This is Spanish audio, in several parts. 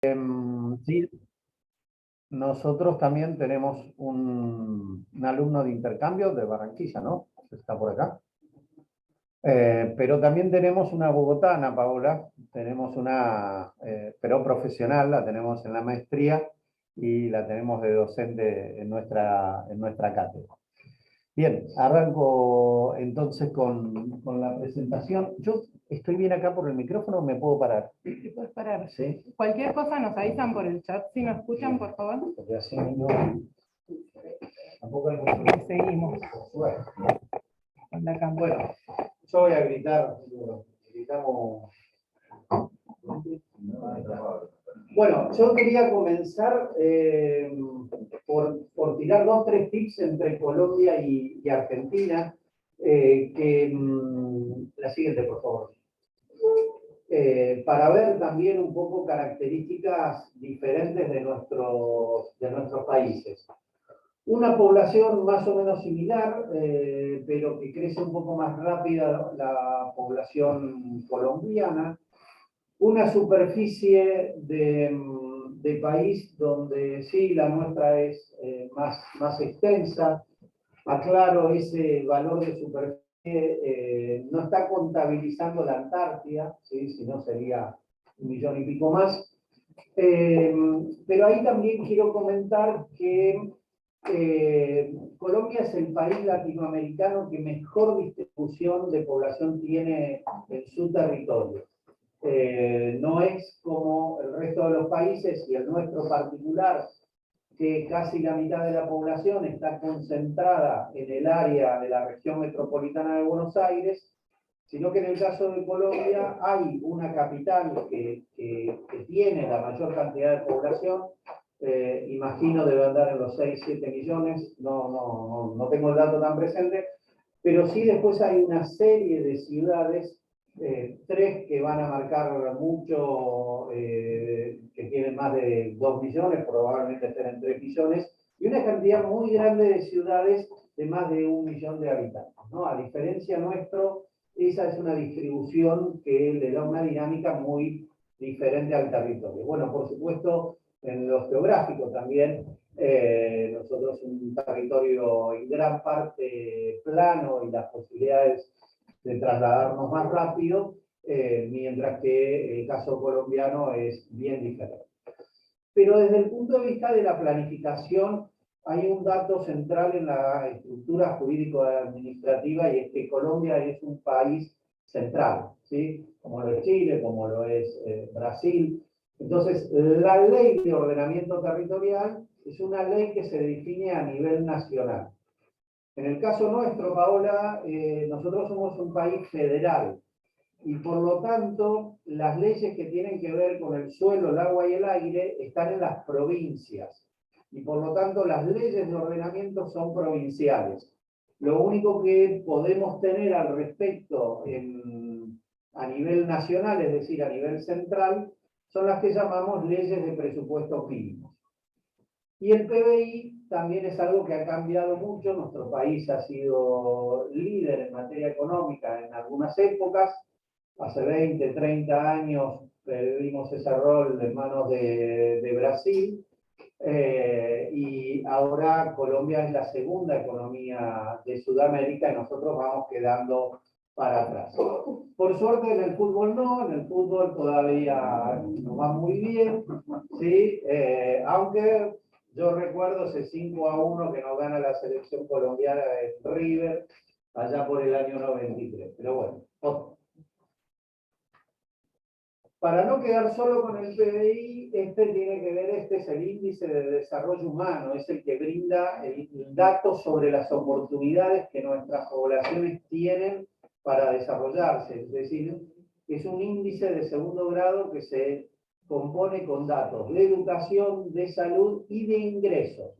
Sí, nosotros también tenemos un alumno de intercambio de Barranquilla, ¿no? Está por acá. Pero también tenemos una bogotana, Paola, tenemos una, pero profesional, la tenemos en la maestría y la tenemos de docente en nuestra cátedra. Bien, arranco entonces con la presentación. Yo estoy bien acá por el micrófono, ¿me puedo parar? Te puedes parar. Sí. Cualquier cosa nos avisan por el chat si nos escuchan, por favor. Porque así no... Tampoco hay Seguimos con la cámara. Bueno, yo voy a gritar, gritamos. Bueno, yo quería comenzar por tirar 2 o 3 tips entre Colombia y Argentina. La siguiente, por favor. Para ver también un poco características diferentes de nuestros países. Una población más o menos similar, pero que crece un poco más rápida la población colombiana. Una superficie de país donde sí la muestra es más extensa. Aclaro, ese valor de superficie no está contabilizando la Antártida, ¿sí? Si no sería 1 millón y pico más. Pero ahí también quiero comentar que Colombia es el país latinoamericano que mejor distribución de población tiene en su territorio. No es como el resto de los países y el nuestro particular, que casi la mitad de la población está concentrada en el área de la región metropolitana de Buenos Aires, sino que en el caso de Colombia hay una capital que tiene la mayor cantidad de población, imagino debe andar en los 6, 7 millones, no tengo el dato tan presente, pero sí después hay una serie de ciudades, 3 que van a marcar mucho, que tienen más de 2 millones, probablemente estén en 3 millones, y una cantidad muy grande de ciudades de más de 1 millón de habitantes, ¿no? A diferencia nuestro, esa es una distribución que le da una dinámica muy diferente al territorio. Bueno, por supuesto, en lo geográfico también, nosotros un territorio en gran parte plano y las posibilidades de trasladarnos más rápido, mientras que el caso colombiano es bien diferente. Pero desde el punto de vista de la planificación, hay un dato central en la estructura jurídico-administrativa y es que Colombia es un país central, ¿sí? Como lo es Chile, como lo es Brasil. Entonces, la ley de ordenamiento territorial es una ley que se define a nivel nacional. En el caso nuestro, Paola, nosotros somos un país federal y por lo tanto las leyes que tienen que ver con el suelo, el agua y el aire están en las provincias y por lo tanto las leyes de ordenamiento son provinciales. Lo único que podemos tener al respecto a nivel nacional, es decir, a nivel central, son las que llamamos leyes de presupuestos mínimos. Y el PBI también es algo que ha cambiado mucho. Nuestro país ha sido líder en materia económica en algunas épocas. Hace 20, 30 años perdimos ese rol en manos de Brasil. Y ahora Colombia es la segunda economía de Sudamérica y nosotros vamos quedando para atrás. Por suerte en el fútbol no, en el fútbol todavía nos va muy bien, ¿sí? Aunque yo recuerdo ese 5-1 que nos gana la selección colombiana de River allá por el año 93. Pero bueno, otro. Para no quedar solo con el PBI, este es el índice de desarrollo humano, es el que brinda el dato sobre las oportunidades que nuestras poblaciones tienen para desarrollarse. Es decir, es un índice de segundo grado que se compone con datos de educación, de salud y de ingresos.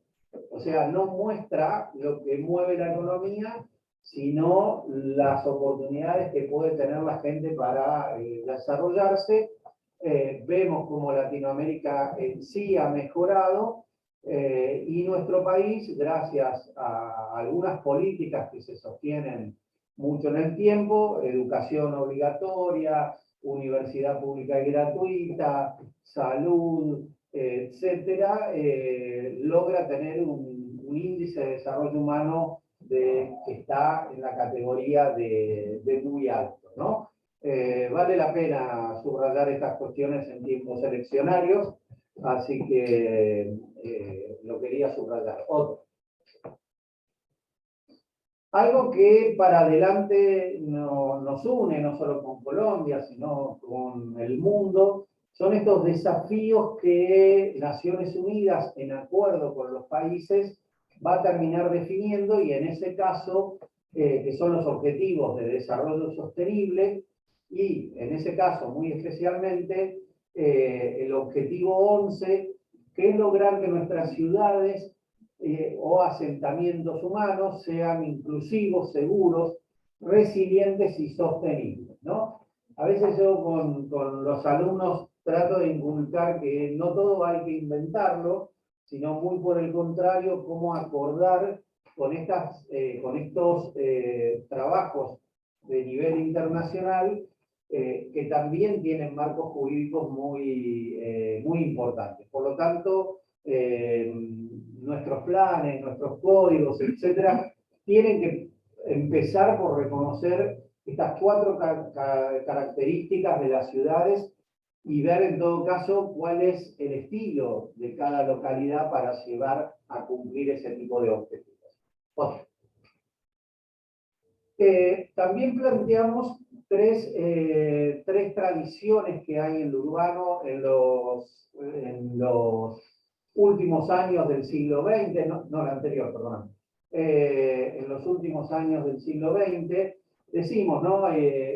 O sea, no muestra lo que mueve la economía, sino las oportunidades que puede tener la gente para desarrollarse. Vemos como Latinoamérica en sí ha mejorado y nuestro país, gracias a algunas políticas que se sostienen mucho en el tiempo, educación obligatoria, universidad pública y gratuita, salud, etcétera, logra tener un índice de desarrollo humano que está en la categoría de muy alto, ¿no? Vale la pena subrayar estas cuestiones en tiempos eleccionarios, así que lo quería subrayar. Otro. Algo que para adelante nos une, no solo con Colombia, sino con el mundo, son estos desafíos que Naciones Unidas, en acuerdo con los países, va a terminar definiendo, y en ese caso, que son los Objetivos de Desarrollo Sostenible, y en ese caso, muy especialmente, el Objetivo 11, que es lograr que nuestras ciudades o asentamientos humanos sean inclusivos, seguros, resilientes y sostenibles, ¿no? A veces yo con los alumnos trato de inculcar que no todo hay que inventarlo, sino muy por el contrario, cómo acordar con estos trabajos de nivel internacional que también tienen marcos jurídicos muy importantes. Por lo tanto, nuestros planes, nuestros códigos, etcétera, tienen que empezar por reconocer estas 4 características de las ciudades y ver en todo caso cuál es el estilo de cada localidad para llevar a cumplir ese tipo de objetivos. Otro. También planteamos tres tradiciones que hay en lo urbano en los últimos años del siglo XX, no el anterior, perdón. En los últimos años del siglo XX, decimos, ¿no?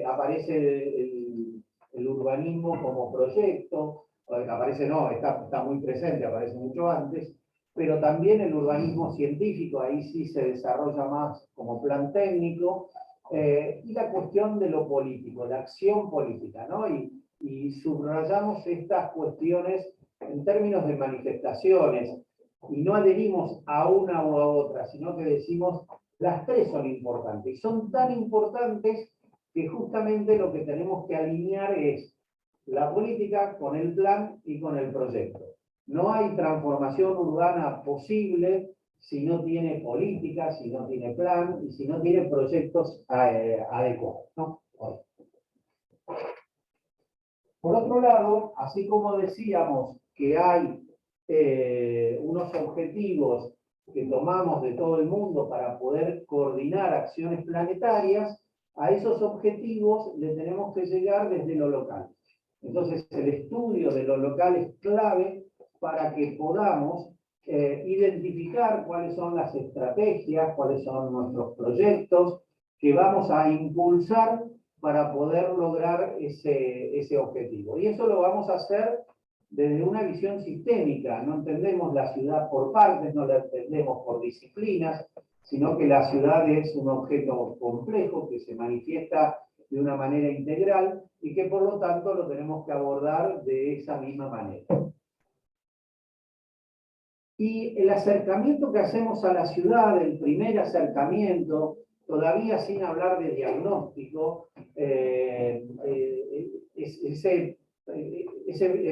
Aparece el urbanismo como proyecto, aparece no, está muy presente, aparece mucho antes, pero también el urbanismo científico, ahí sí se desarrolla más como plan técnico, y la cuestión de lo político, la acción política, ¿no? Y subrayamos estas cuestiones en términos de manifestaciones, y no adherimos a una o a otra, sino que decimos las tres son importantes, y son tan importantes que justamente lo que tenemos que alinear es la política con el plan y con el proyecto. No hay transformación urbana posible si no tiene política, si no tiene plan y si no tiene proyectos adecuados, ¿no? Por otro lado, así como decíamos que hay unos objetivos que tomamos de todo el mundo para poder coordinar acciones planetarias, a esos objetivos le tenemos que llegar desde lo local. Entonces, el estudio de lo local es clave para que podamos identificar cuáles son las estrategias, cuáles son nuestros proyectos que vamos a impulsar para poder lograr ese objetivo. Y eso lo vamos a hacer desde una visión sistémica. No entendemos la ciudad por partes, no la entendemos por disciplinas, sino que la ciudad es un objeto complejo que se manifiesta de una manera integral y que por lo tanto lo tenemos que abordar de esa misma manera. Y el acercamiento que hacemos a la ciudad, el primer acercamiento, todavía sin hablar de diagnóstico, ese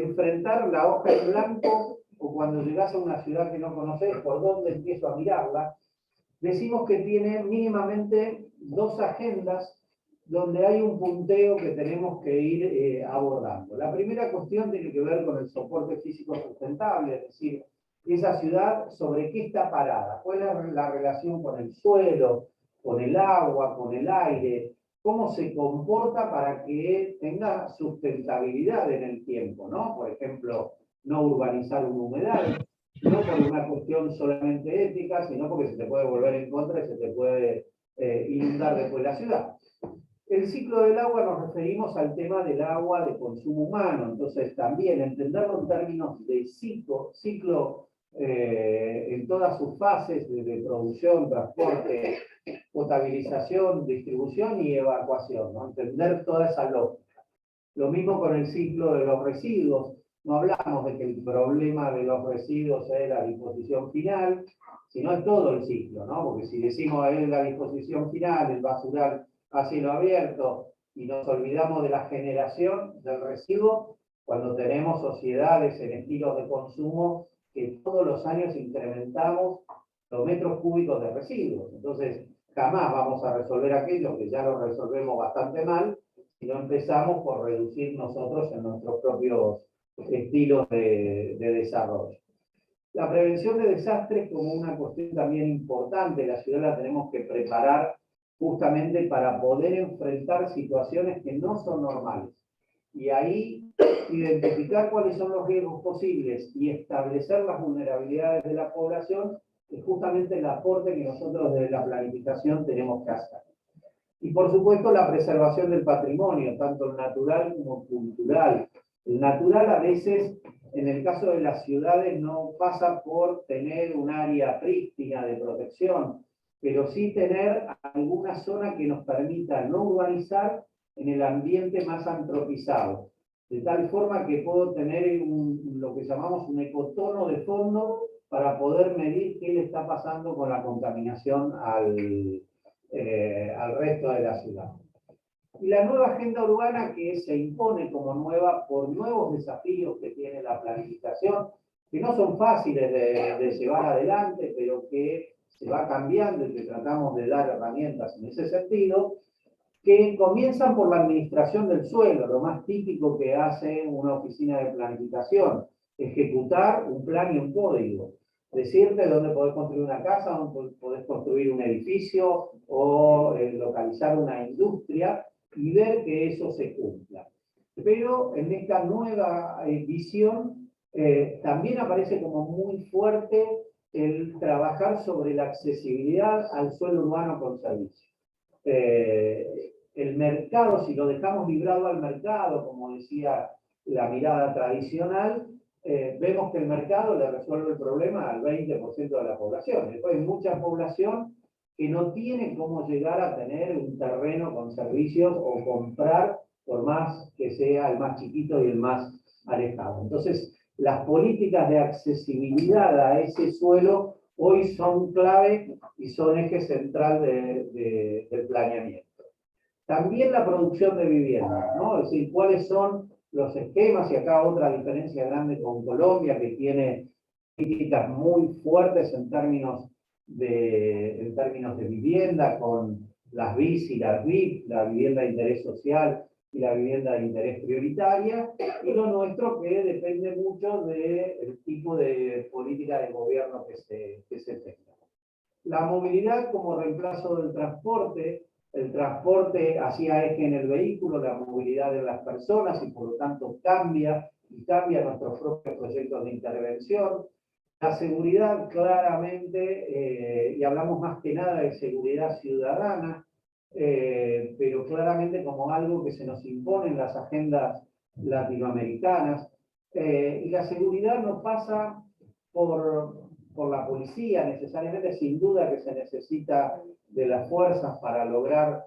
enfrentar la hoja en blanco, o cuando llegas a una ciudad que no conoces, por dónde empiezo a mirarla, decimos que tiene mínimamente 2 agendas donde hay un punteo que tenemos que ir abordando. La primera cuestión tiene que ver con el soporte físico sustentable, es decir, esa ciudad sobre qué está parada, cuál es la relación con el suelo, con el agua, con el aire, cómo se comporta para que tenga sustentabilidad en el tiempo, ¿no? Por ejemplo, no urbanizar un humedal, no por una cuestión solamente ética, sino porque se te puede volver en contra y se te puede inundar después la ciudad. El ciclo del agua nos referimos al tema del agua de consumo humano, entonces también entenderlo en términos de ciclo en todas sus fases, desde producción, transporte, potabilización, distribución y evacuación, ¿no? Entender toda esa lógica. Lo mismo con el ciclo de los residuos. No hablamos de que el problema de los residuos es la disposición final, sino es todo el ciclo, ¿no? Porque si decimos es la disposición final, el basural a cielo abierto, y nos olvidamos de la generación del residuo cuando tenemos sociedades en estilos de consumo que todos los años incrementamos los metros cúbicos de residuos. Entonces, jamás vamos a resolver aquello que ya lo resolvemos bastante mal si no empezamos por reducir nosotros en nuestros propios estilos de desarrollo. La prevención de desastres como una cuestión también importante, la ciudad la tenemos que preparar justamente para poder enfrentar situaciones que no son normales. Y ahí identificar cuáles son los riesgos posibles y establecer las vulnerabilidades de la población es justamente el aporte que nosotros desde la planificación tenemos que hacer. Y por supuesto la preservación del patrimonio, tanto el natural como el cultural. El natural a veces, en el caso de las ciudades, no pasa por tener un área prístina de protección, pero sí tener alguna zona que nos permita no urbanizar en el ambiente más antropizado. De tal forma que puedo tener lo que llamamos un ecotono de fondo para poder medir qué le está pasando con la contaminación al resto de la ciudad. Y la nueva agenda urbana que se impone como nueva por nuevos desafíos que tiene la planificación, que no son fáciles de llevar adelante, pero que se va cambiando y que tratamos de dar herramientas en ese sentido, que comienzan por la administración del suelo, lo más típico que hace una oficina de planificación, ejecutar un plan y un código. Decirte dónde podés construir una casa, dónde podés construir un edificio o localizar una industria y ver que eso se cumpla. Pero en esta nueva visión también aparece como muy fuerte el trabajar sobre la accesibilidad al suelo urbano con servicio. El mercado, si lo dejamos librado al mercado, como decía la mirada tradicional, vemos que el mercado le resuelve el problema al 20% de la población. Después hay mucha población que no tiene cómo llegar a tener un terreno con servicios o comprar, por más que sea el más chiquito y el más alejado. Entonces, las políticas de accesibilidad a ese suelo hoy son clave y son eje central del planeamiento. También la producción de viviendas, ¿no? Es decir, cuáles son los esquemas, y acá otra diferencia grande con Colombia, que tiene políticas muy fuertes en términos de vivienda, con las BIS y las BIP, la vivienda de interés social y la vivienda de interés prioritaria, y lo nuestro que depende mucho del tipo de política de gobierno que se tenga. La movilidad como reemplazo del transporte, el transporte hacía eje en el vehículo, la movilidad de las personas y por lo tanto cambia nuestros propios proyectos de intervención. La seguridad claramente, y hablamos más que nada de seguridad ciudadana, pero claramente como algo que se nos impone en las agendas latinoamericanas. Y la seguridad no pasa por la policía necesariamente, sin duda que se necesita de las fuerzas para lograr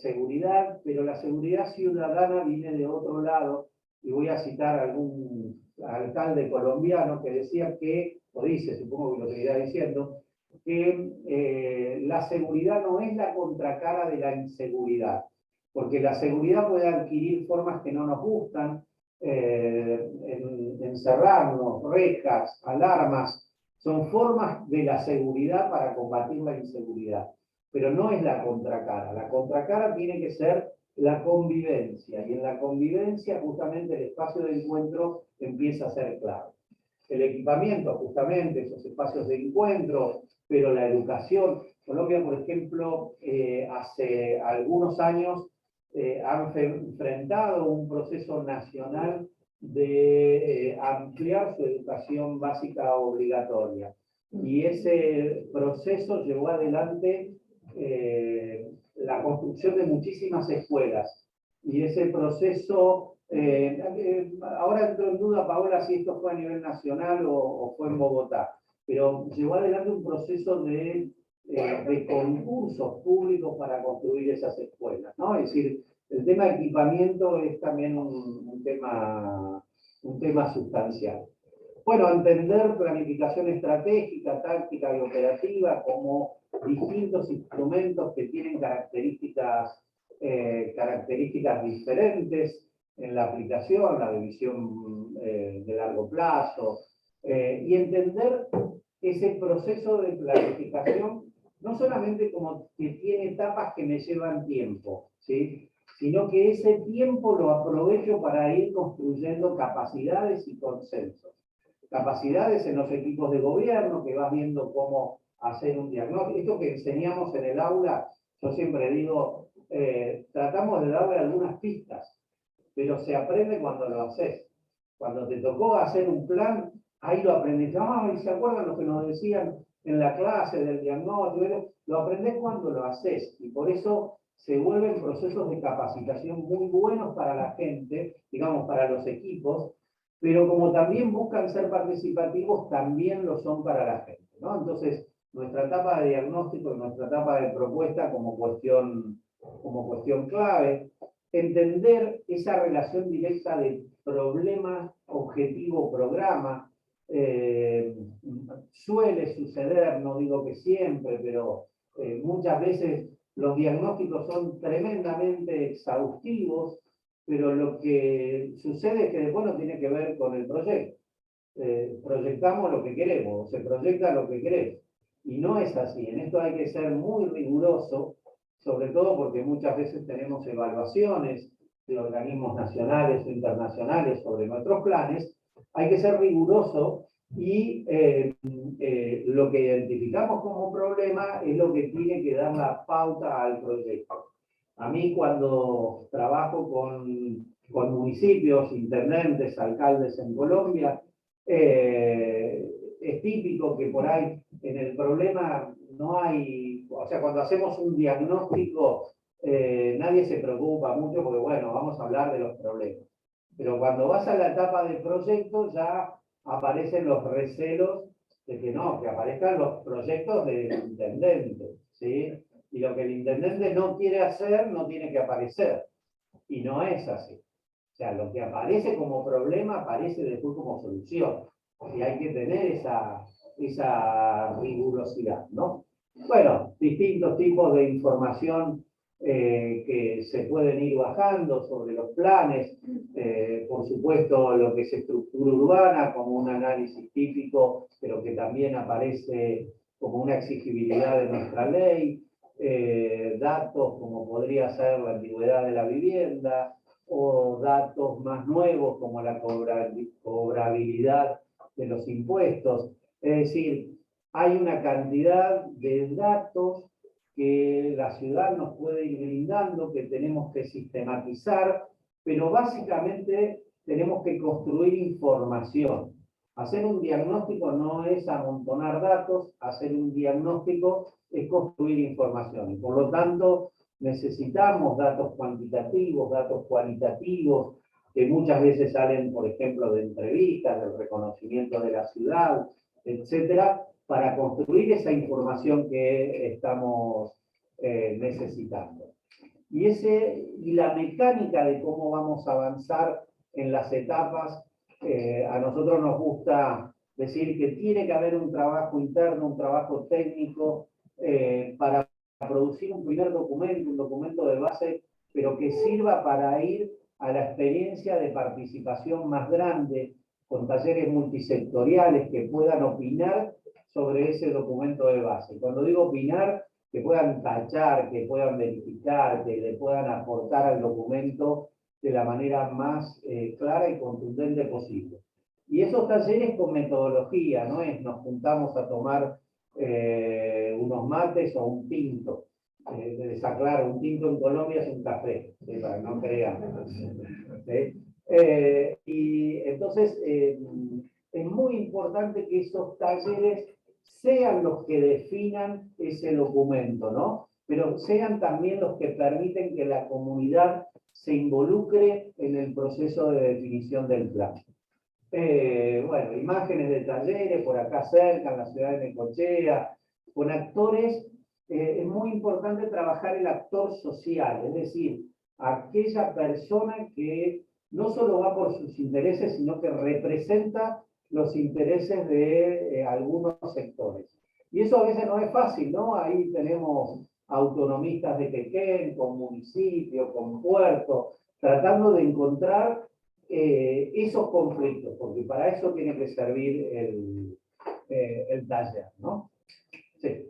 seguridad, pero la seguridad ciudadana viene de otro lado, y voy a citar a algún alcalde colombiano que decía que, o dice, supongo que lo seguirá diciendo, que la seguridad no es la contracara de la inseguridad, porque la seguridad puede adquirir formas que no nos gustan, encerrarnos, rejas, alarmas, son formas de la seguridad para combatir la inseguridad, pero no es la contracara. La contracara tiene que ser la convivencia, y en la convivencia justamente el espacio de encuentro empieza a ser clave. El equipamiento, justamente, esos espacios de encuentro, pero la educación. Colombia, por ejemplo, hace algunos años han enfrentado un proceso nacional de ampliar su educación básica obligatoria. Y ese proceso llevó adelante la construcción de muchísimas escuelas. Y ese proceso, ahora entró en duda, Paola, si esto fue a nivel nacional o fue en Bogotá, pero llevó adelante un proceso de concursos públicos para construir esas escuelas, ¿no? Es decir, el tema de equipamiento es también un tema sustancial. Bueno, entender planificación estratégica, táctica y operativa como distintos instrumentos que tienen características características diferentes en la aplicación, la visión de largo plazo, y entender ese proceso de planificación, no solamente como que tiene etapas que me llevan tiempo, ¿sí? Sino que ese tiempo lo aprovecho para ir construyendo capacidades y consensos. Capacidades en los equipos de gobierno, que vas viendo cómo hacer un diagnóstico. Esto que enseñamos en el aula, yo siempre digo, tratamos de darle algunas pistas, pero se aprende cuando lo haces. Cuando te tocó hacer un plan, ahí lo aprendes. Ah, ¿y se acuerdan lo que nos decían en la clase del diagnóstico? Lo aprendes cuando lo haces, y por eso se vuelven procesos de capacitación muy buenos para la gente, digamos, para los equipos, pero como también buscan ser participativos, también lo son para la gente, ¿no? Entonces, nuestra etapa de diagnóstico y nuestra etapa de propuesta como cuestión clave, entender esa relación directa de problema, objetivo, programa. Suele suceder, no digo que siempre, pero muchas veces los diagnósticos son tremendamente exhaustivos, pero lo que sucede es que después no tiene que ver con el proyecto. Proyectamos lo que queremos, se proyecta lo que queremos. Y no es así. En esto hay que ser muy riguroso, sobre todo porque muchas veces tenemos evaluaciones de organismos nacionales o internacionales sobre nuestros planes. Hay que ser riguroso y lo que identificamos como problema es lo que tiene que dar la pauta al proyecto. A mí, cuando trabajo con municipios, intendentes, alcaldes en Colombia, es típico que por ahí en el problema no hay, o sea, cuando hacemos un diagnóstico, nadie se preocupa mucho porque, bueno, vamos a hablar de los problemas. Pero cuando vas a la etapa de proyecto ya aparecen los recelos de que no, que aparezcan los proyectos del intendente, ¿sí? Y lo que el intendente no quiere hacer no tiene que aparecer. Y no es así. O sea, lo que aparece como problema aparece después como solución. Y hay que tener esa rigurosidad, ¿no? Bueno, distintos tipos de información que se pueden ir bajando sobre los planes. Por supuesto, lo que es estructura urbana como un análisis típico, pero que también aparece como una exigibilidad de nuestra ley. Datos como podría ser la antigüedad de la vivienda, o datos más nuevos como la cobrabilidad de los impuestos. Es decir, hay una cantidad de datos que la ciudad nos puede ir brindando, que tenemos que sistematizar, pero básicamente tenemos que construir información. Hacer un diagnóstico no es amontonar datos, hacer un diagnóstico es construir información. Y por lo tanto, necesitamos datos cuantitativos, datos cualitativos, que muchas veces salen, por ejemplo, de entrevistas, del reconocimiento de la ciudad, etcétera, para construir esa información que estamos necesitando. Y la mecánica de cómo vamos a avanzar en las etapas, a nosotros nos gusta decir que tiene que haber un trabajo interno, un trabajo técnico, para producir un primer documento, un documento de base, pero que sirva para ir a la experiencia de participación más grande, con talleres multisectoriales que puedan opinar sobre ese documento de base. Cuando digo opinar, que puedan tachar, que puedan verificar, que le puedan aportar al documento de la manera más clara y contundente posible. Y esos talleres con metodología, no es nos juntamos a tomar unos mates o un tinto. Les aclaro, un tinto en Colombia es un café, para que no crean. Y entonces es muy importante que esos talleres sean los que definan ese documento, ¿no? Pero sean también los que permiten que la comunidad se involucre en el proceso de definición del plan. Bueno, imágenes de talleres por acá cerca, en la ciudad de Necochea, con actores. Es muy importante trabajar el actor social, es decir, aquella persona que no solo va por sus intereses, sino que representa los intereses de algunos sectores. Y eso a veces no es fácil, ¿no? Ahí tenemos autonomistas de Quequén, con municipios, con puertos, tratando de encontrar esos conflictos, porque para eso tiene que servir el taller, ¿no? Sí.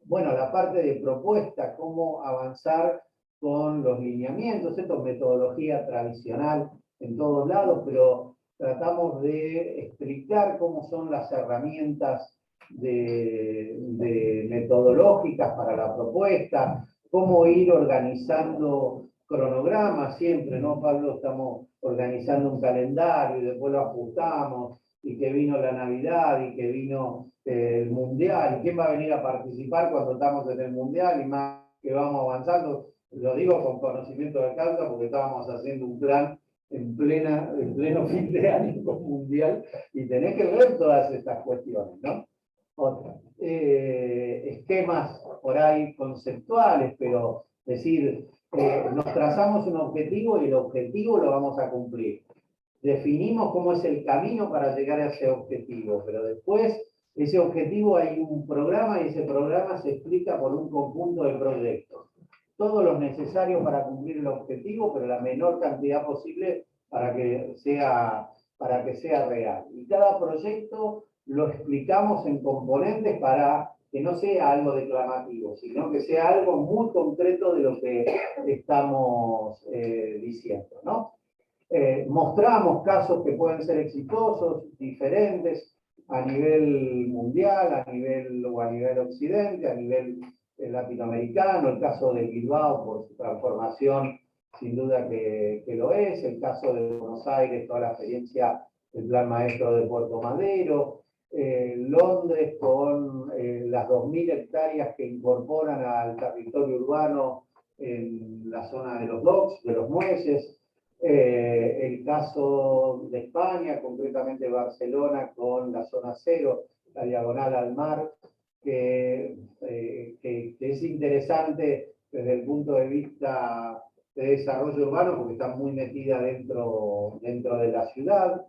Bueno, la parte de propuesta, cómo avanzar con los lineamientos, esto es metodología tradicional en todos lados, pero tratamos de explicar cómo son las herramientas de metodológicas para la propuesta, cómo ir organizando cronogramas siempre, ¿no, Pablo? Estamos organizando un calendario y después lo ajustamos, y que vino la Navidad, y que vino el Mundial, y quién va a venir a participar cuando estamos en el Mundial, y más que vamos avanzando. Lo digo con conocimiento de causa porque estábamos haciendo un plan en pleno fin de año con Mundial, y tenés que ver todas estas cuestiones, ¿no? Otra. Esquemas por ahí conceptuales, pero decir, nos trazamos un objetivo y el objetivo lo vamos a cumplir. Definimos cómo es el camino para llegar a ese objetivo, pero después ese objetivo hay un programa y ese programa se explica por un conjunto de proyectos. Todo lo necesario para cumplir el objetivo, pero la menor cantidad posible para que sea real. Y cada proyecto lo explicamos en componentes para que no sea algo declamativo, sino que sea algo muy concreto de lo que estamos diciendo, ¿no? Mostramos casos que pueden ser exitosos, diferentes, a nivel mundial, a nivel occidente, a nivel latinoamericano, el caso de Bilbao por su transformación, sin duda que lo es, el caso de Buenos Aires, toda la experiencia del Plan Maestro de Puerto Madero, Londres con las 2.000 hectáreas que incorporan al territorio urbano en la zona de los docks, de los muelles, el caso de España, concretamente Barcelona, con la zona cero, la diagonal al mar, que es interesante desde el punto de vista de desarrollo urbano, porque está muy metida dentro de la ciudad.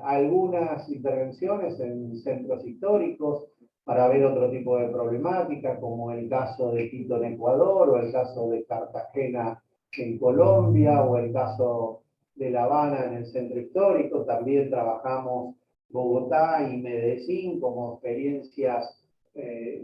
Algunas intervenciones en centros históricos para ver otro tipo de problemática, como el caso de Quito en Ecuador, o el caso de Cartagena en Colombia, o el caso de La Habana en el centro histórico. También trabajamos Bogotá y Medellín como experiencias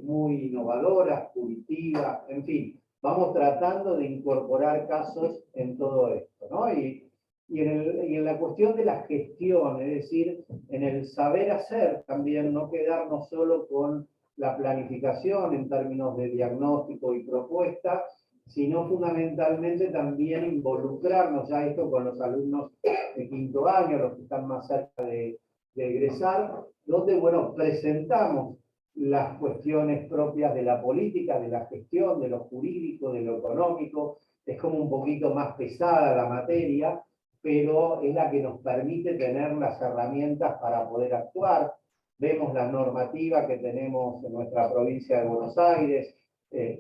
muy innovadoras, punitivas, en fin. Vamos tratando de incorporar casos en todo esto, ¿no? Y en la cuestión de la gestión, es decir, en el saber hacer también, no quedarnos solo con la planificación en términos de diagnóstico y propuesta, sino fundamentalmente también involucrarnos ya esto con los alumnos de quinto año, los que están más cerca de egresar, donde, bueno, presentamos las cuestiones propias de la política, de la gestión, de lo jurídico, de lo económico. Es como un poquito más pesada la materia, pero es la que nos permite tener las herramientas para poder actuar. Vemos la normativa que tenemos en nuestra provincia de Buenos Aires,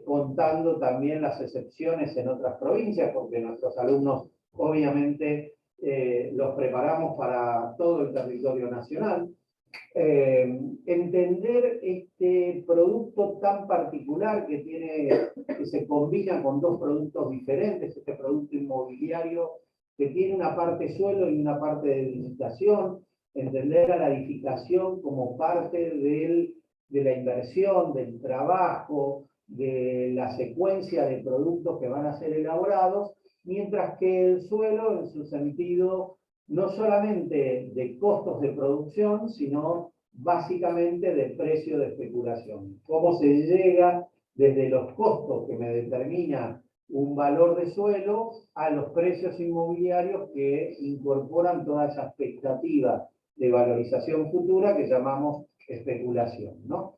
contando también las excepciones en otras provincias, porque nuestros alumnos obviamente los preparamos para todo el territorio nacional. Entender este producto tan particular que se combina con dos productos diferentes, este producto inmobiliario que tiene una parte suelo y una parte de edificación, entender a la edificación como parte de la inversión, del trabajo, de la secuencia de productos que van a ser elaborados, mientras que el suelo, en su sentido, no solamente de costos de producción, sino básicamente de precio de especulación. Cómo se llega desde los costos que me determina un valor de suelo a los precios inmobiliarios que incorporan toda esa expectativa de valorización futura que llamamos especulación, ¿no?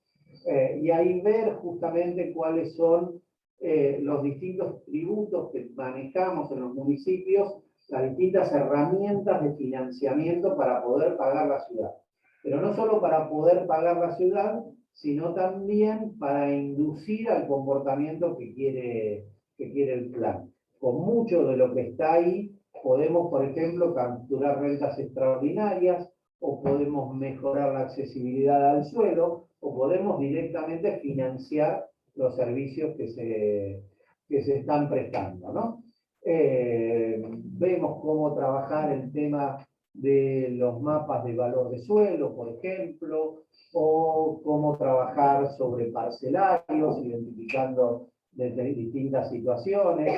Y ahí ver justamente cuáles son los distintos tributos que manejamos en los municipios, las distintas herramientas de financiamiento para poder pagar la ciudad. Pero no solo para poder pagar la ciudad, sino también para inducir al comportamiento que quiere el plan. Con mucho de lo que está ahí, podemos, por ejemplo, capturar rentas extraordinarias, o podemos mejorar la accesibilidad al suelo, o podemos directamente financiar los servicios que se están prestando, ¿no? Vemos cómo trabajar el tema de los mapas de valor de suelo, por ejemplo, o cómo trabajar sobre parcelarios, identificando desde distintas situaciones,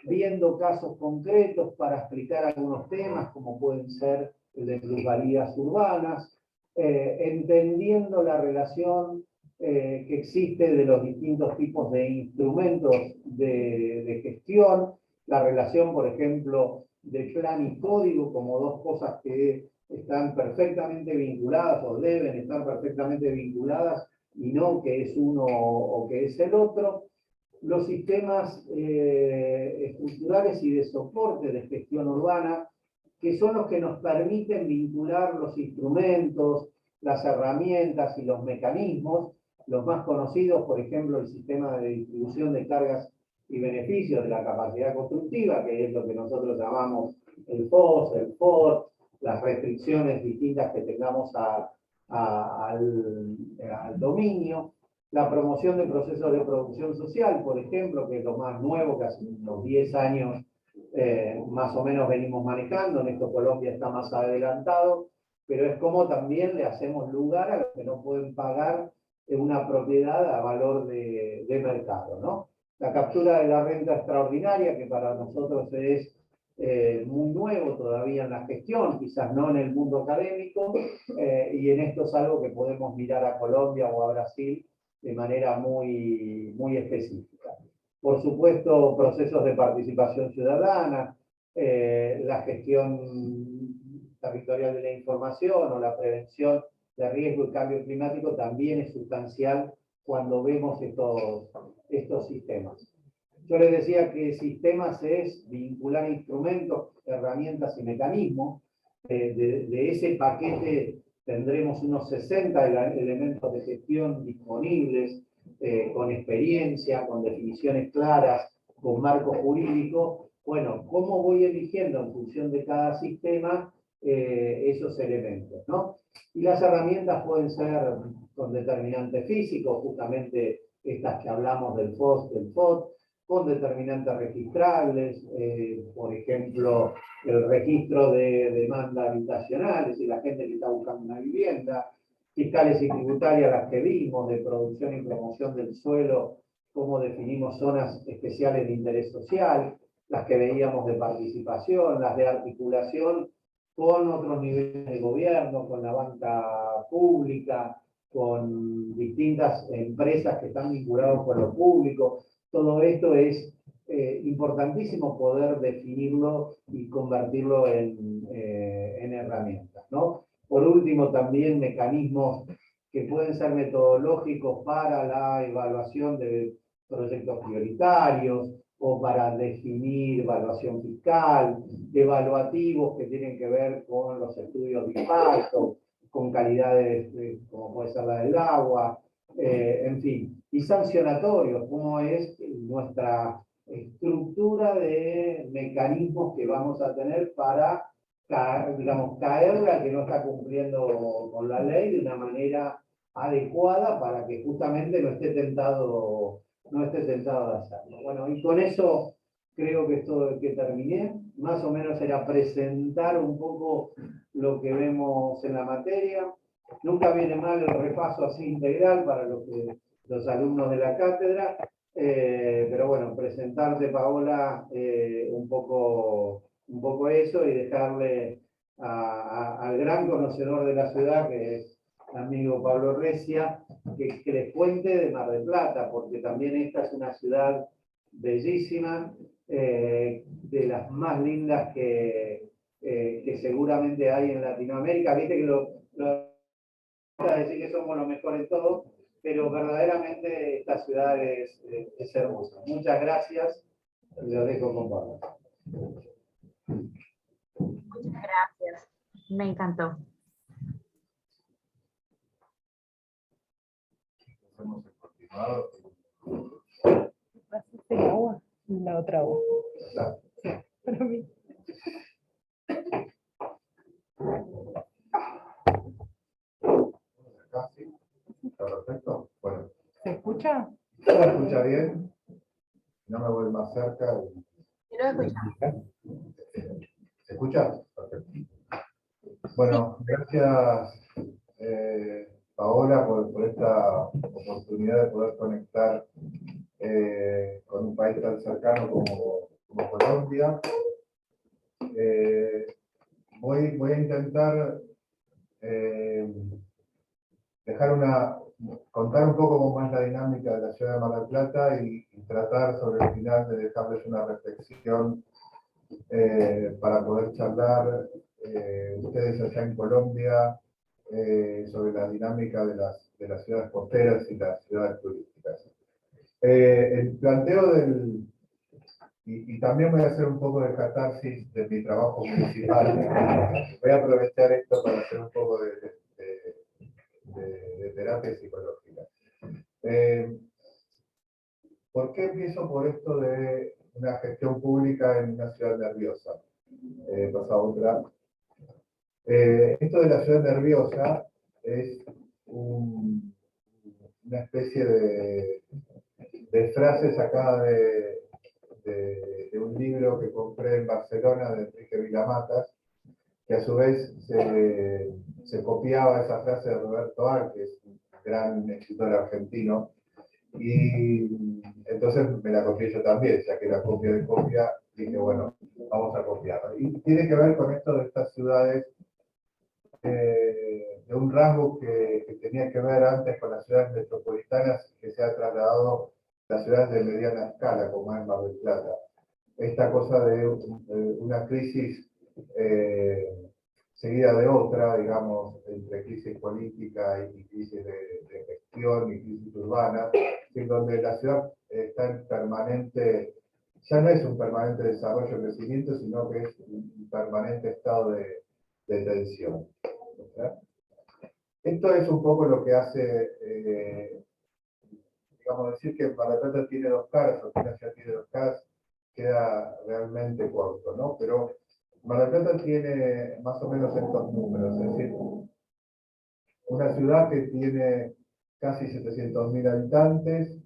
viendo casos concretos para explicar algunos temas, como pueden ser el de plusvalías urbanas, entendiendo la relación que existe de los distintos tipos de instrumentos de gestión, la relación, por ejemplo, de plan y código como dos cosas que están perfectamente vinculadas o deben estar perfectamente vinculadas y no que es uno o que es el otro. Los sistemas estructurales y de soporte de gestión urbana, que son los que nos permiten vincular los instrumentos, las herramientas y los mecanismos, los más conocidos, por ejemplo, el sistema de distribución de cargas y beneficios de la capacidad constructiva, que es lo que nosotros llamamos el FOS, el FOR, las restricciones distintas que tengamos al dominio, la promoción de procesos de producción social, por ejemplo, que es lo más nuevo que hace unos 10 años más o menos venimos manejando. En esto Colombia está más adelantado, pero es como también le hacemos lugar a los que no pueden pagar una propiedad a valor de mercado, ¿no? La captura de la renta extraordinaria, que para nosotros es muy nuevo todavía en la gestión, quizás no en el mundo académico, y en esto es algo que podemos mirar a Colombia o a Brasil de manera muy, muy específica. Por supuesto, procesos de participación ciudadana, la gestión territorial de la información o la prevención de riesgo y cambio climático también es sustancial cuando vemos estos sistemas. Yo les decía que sistemas es vincular instrumentos, herramientas y mecanismos. De ese paquete tendremos unos 60 elementos de gestión disponibles, con experiencia, con definiciones claras, con marco jurídico. Bueno, ¿cómo voy eligiendo en función de cada sistema esos elementos, ¿no? Y las herramientas pueden ser con determinantes físicos, justamente estas que hablamos del FOS, del FOT, con determinantes registrables, por ejemplo, el registro de demanda habitacional, es decir, la gente que está buscando una vivienda, fiscales y tributarias, las que vimos, de producción y promoción del suelo, cómo definimos zonas especiales de interés social, las que veíamos de participación, las de articulación con otros niveles de gobierno, con la banca pública, con distintas empresas que están vinculadas con lo público. Todo esto es importantísimo poder definirlo y convertirlo en herramientas, ¿no? Por último, también mecanismos que pueden ser metodológicos para la evaluación de proyectos prioritarios o para definir evaluación fiscal, evaluativos que tienen que ver con los estudios de impacto, con calidades como puede ser la del agua, en fin, y sancionatorios, como es nuestra estructura de mecanismos que vamos a tener para, digamos, caerle al que no está cumpliendo con la ley de una manera adecuada para que justamente no esté tentado de hacerlo. Bueno, y con eso creo que es todo lo que terminé. Más o menos era presentar un poco lo que vemos en la materia. Nunca viene mal el repaso así integral para los alumnos de la cátedra, pero bueno, presentarte, Paola, un poco eso y dejarle al gran conocedor de la ciudad, que es el amigo Pablo Recia, que les cuente de Mar del Plata, porque también esta es una ciudad bellísima, de las más lindas que seguramente hay en Latinoamérica. Viste que lo decir que somos los mejores en todo, pero verdaderamente esta ciudad es hermosa. Muchas gracias. Lo dejo con Pablo. Muchas gracias. Me encantó. Hemos continuado. Haces el agua y la otra agua. Para mí. escucha? ¿Se me escucha bien? No me voy más cerca. Sí lo escuchamos. ¿Se escucha? Perfecto. Bueno, gracias Paola por esta oportunidad de poder conectar con un país tan cercano como Colombia. Voy a intentar contar un poco cómo es la dinámica de la ciudad de Mar del Plata y tratar sobre el final de dejarles una reflexión para poder charlar ustedes allá en Colombia sobre la dinámica de las ciudades costeras y las ciudades turísticas. El planteo y también voy a hacer un poco de catarsis de mi trabajo municipal. Voy a aprovechar esto para hacer un poco de terapia psicológica. ¿Por qué empiezo por esto de una gestión pública en una ciudad nerviosa? Pasa otra. Esto de la ciudad nerviosa es una especie de frase sacada de un libro que compré en Barcelona de Enrique Vilamatas, que a su vez se copiaba esa frase de Roberto Arques, un gran escritor argentino, y entonces me la copié yo también, ya que era copia de copia, dije, bueno, vamos a copiarla. Y tiene que ver con esto de estas ciudades, de un rasgo que tenía que ver antes con las ciudades metropolitanas, que se ha trasladado a las ciudades de mediana escala, como es Mar del Plata. Esta cosa de una crisis seguida de otra, digamos, entre crisis política y crisis de gestión y crisis urbana, en donde la ciudad está en permanente, ya no es un permanente desarrollo y crecimiento, sino que es un permanente estado de tensión. ¿Verdad? Esto es un poco lo que hace, digamos, decir que Mar del Plata tiene dos caras, o que una ciudad tiene dos caras, queda realmente corto, ¿no? Pero Mar del Plata tiene más o menos estos números, es decir, una ciudad que tiene casi 700.000 habitantes,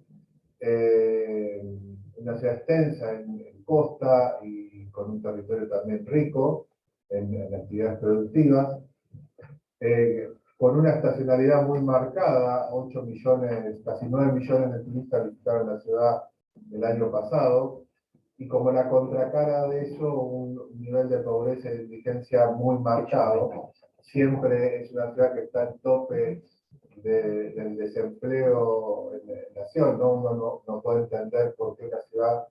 una ciudad extensa en costa y con un territorio también rico en actividades productivas, con una estacionalidad muy marcada, 8 millones, casi 9 millones de turistas visitaron la ciudad el año pasado, y como la contracara de eso, un nivel de pobreza y de indigencia muy marcado. Siempre es una ciudad que está en tope del desempleo en la nación, ¿no? Uno no puede entender por qué una ciudad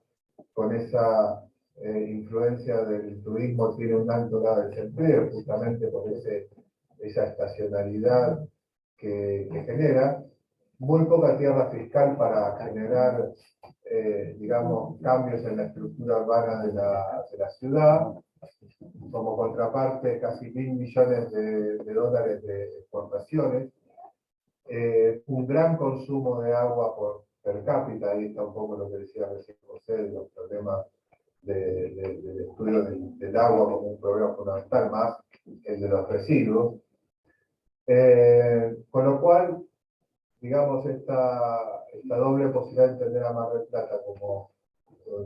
con esa influencia del turismo tiene un alto grado de desempleo, justamente por esa estacionalidad que genera. Muy poca tierra fiscal para generar, digamos, cambios en la estructura urbana de la ciudad. Como contraparte, casi 1.000 millones de dólares de exportaciones. Un gran consumo de agua per cápita, ahí está un poco lo que decía recién José, de los problemas del estudio del agua como un problema fundamental, más el de los residuos. Con lo cual, digamos, esta doble posibilidad de entender a Mar del Plata como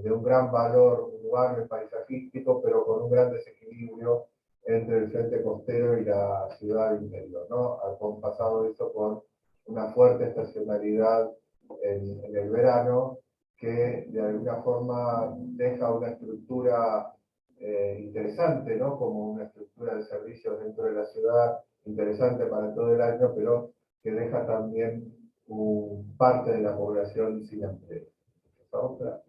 de un gran valor urbano y paisajístico, pero con un gran desequilibrio entre el frente costero y la ciudad interior, ¿no? Acompasado eso con una fuerte estacionalidad en el verano, que de alguna forma deja una estructura interesante, ¿no? Como una estructura de servicios dentro de la ciudad, interesante para todo el año, pero que deja también parte de la población sin empleo. ¿Esa otra?